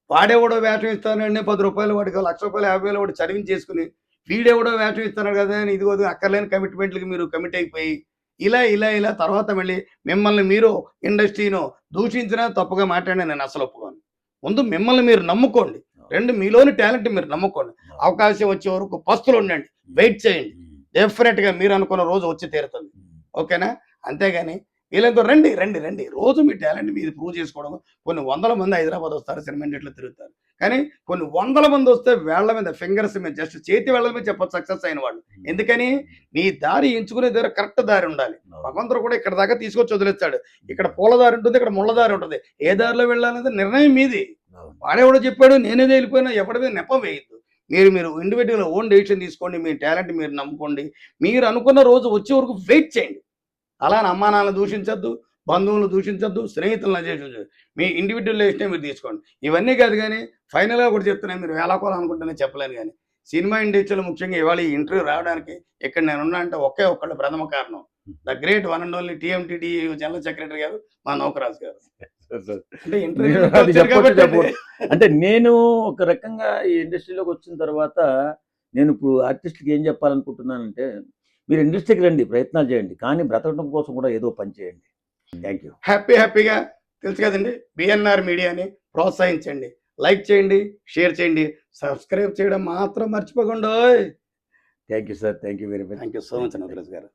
వాడేవాడో వేషం ఇస్తానండి, 10 రూపాయలు వాడికి, 1,00,000 రూపాయలు, 50,000 వాడు చదివించేసుకుని వీడెవడో వేషం ఇస్తున్నాడు కదా అని ఇదిగో అక్కర్లేని కమిట్మెంట్లకి మీరు కమిట్ అయిపోయి ఇలా తర్వాత మళ్ళీ మిమ్మల్ని మీరు ఇండస్ట్రీను దూషించినా తప్పుగా మాట్లాడినా నేను అసలు ఒప్పుకోను. ముందు మిమ్మల్ని మీరు నమ్ముకోండి. 2, మీలోని టాలెంట్ మీరు నమ్ముకోండి. అవకాశం వచ్చే వరకు పస్తులు ఉండండి, వెయిట్ చేయండి. డెఫినెట్గా మీరు అనుకున్న రోజు వచ్చి తీరుతుంది. ఓకేనా? అంతేగాని వీళ్ళంతో రండి రోజు మీ టాలెంట్ మీరు ప్రూవ్ చేసుకోవడం. కొన్ని 100 మంది హైదరాబాద్ వస్తారు, సినిమా ఇండస్ట్రీలో తిరుగుతారు. కానీ కొన్ని 100 మంది వస్తే వేళ్ల మీద, ఫింగర్స్ మీద, జస్ట్ చేతి వేళ్ల మీద చెప్పచ్చు సక్సెస్ అయిన వాళ్ళు. ఎందుకని? నీ దారి ఎంచుకునే దగ్గర కరెక్ట్ దారి ఉండాలి. భగవంతుడు కూడా ఇక్కడ దాకా తీసుకొచ్చి వదిలేస్తాడు. ఇక్కడ పూల దారి ఉంటుంది, ఇక్కడ ముళ్ళ దారి ఉంటుంది. ఏ దారిలో వెళ్ళాలనేది నిర్ణయం మీది. వాడేవాడో చెప్పాడు నేనేది వెళ్ళిపోయినా ఎవరి మీద నెపం వేయద్దు. మీరు ఇండివిజువల్ ఓన్ డెసిషన్ తీసుకోండి. మీ టాలెంట్ మీరు నమ్ముకోండి. మీరు అనుకున్న రోజు వచ్చే వరకు వెయిట్ చేయండి. అలా అమ్మా నాన్న దూషించద్దు, బంధువులను దూషించద్దు, స్నేహితులను చేసి మీ ఇండివిజువల్ డెసిషన్ మీరు తీసుకోండి. ఇవన్నీ కాదు కానీ ఫైనల్గా కూడా చెప్తున్నాను, మీరు వేలాకోవాలనుకుంటేనే చెప్పలేను. కానీ సినిమా ఇండస్ట్రీలో ముఖ్యంగా ఇవాళ ఈ ఇంటర్వ్యూ రావడానికి ఇక్కడ నేనున్నా అంటే ఒక్కళ్ళు ప్రథమ కారణం, the great one and only TMTD general secretary గారు మా నౌకరాజు గారు. అంటే నేను ఒక రకంగా ఈ ఇండస్ట్రీలోకి వచ్చిన తర్వాత నేను ఇప్పుడు ఆర్టిస్ట్కి ఏం చెప్పాలనుకుంటున్నానంటే, మీరు ఇండస్ట్రీకి రండి, ప్రయత్నాలు చేయండి, కానీ బ్రతకడం కోసం కూడా ఏదో పని చేయండి. Thank you. హ్యాపీగా తెలుసు కదండి, BNR మీడియాని ప్రోత్సహించండి, లైక్ చేయండి, షేర్ చేయండి, సబ్స్క్రైబ్ చేయడం మాత్రం మర్చిపోకుండా. Thank you sir, thank you very much. Thank you so much Naukaraju గారు.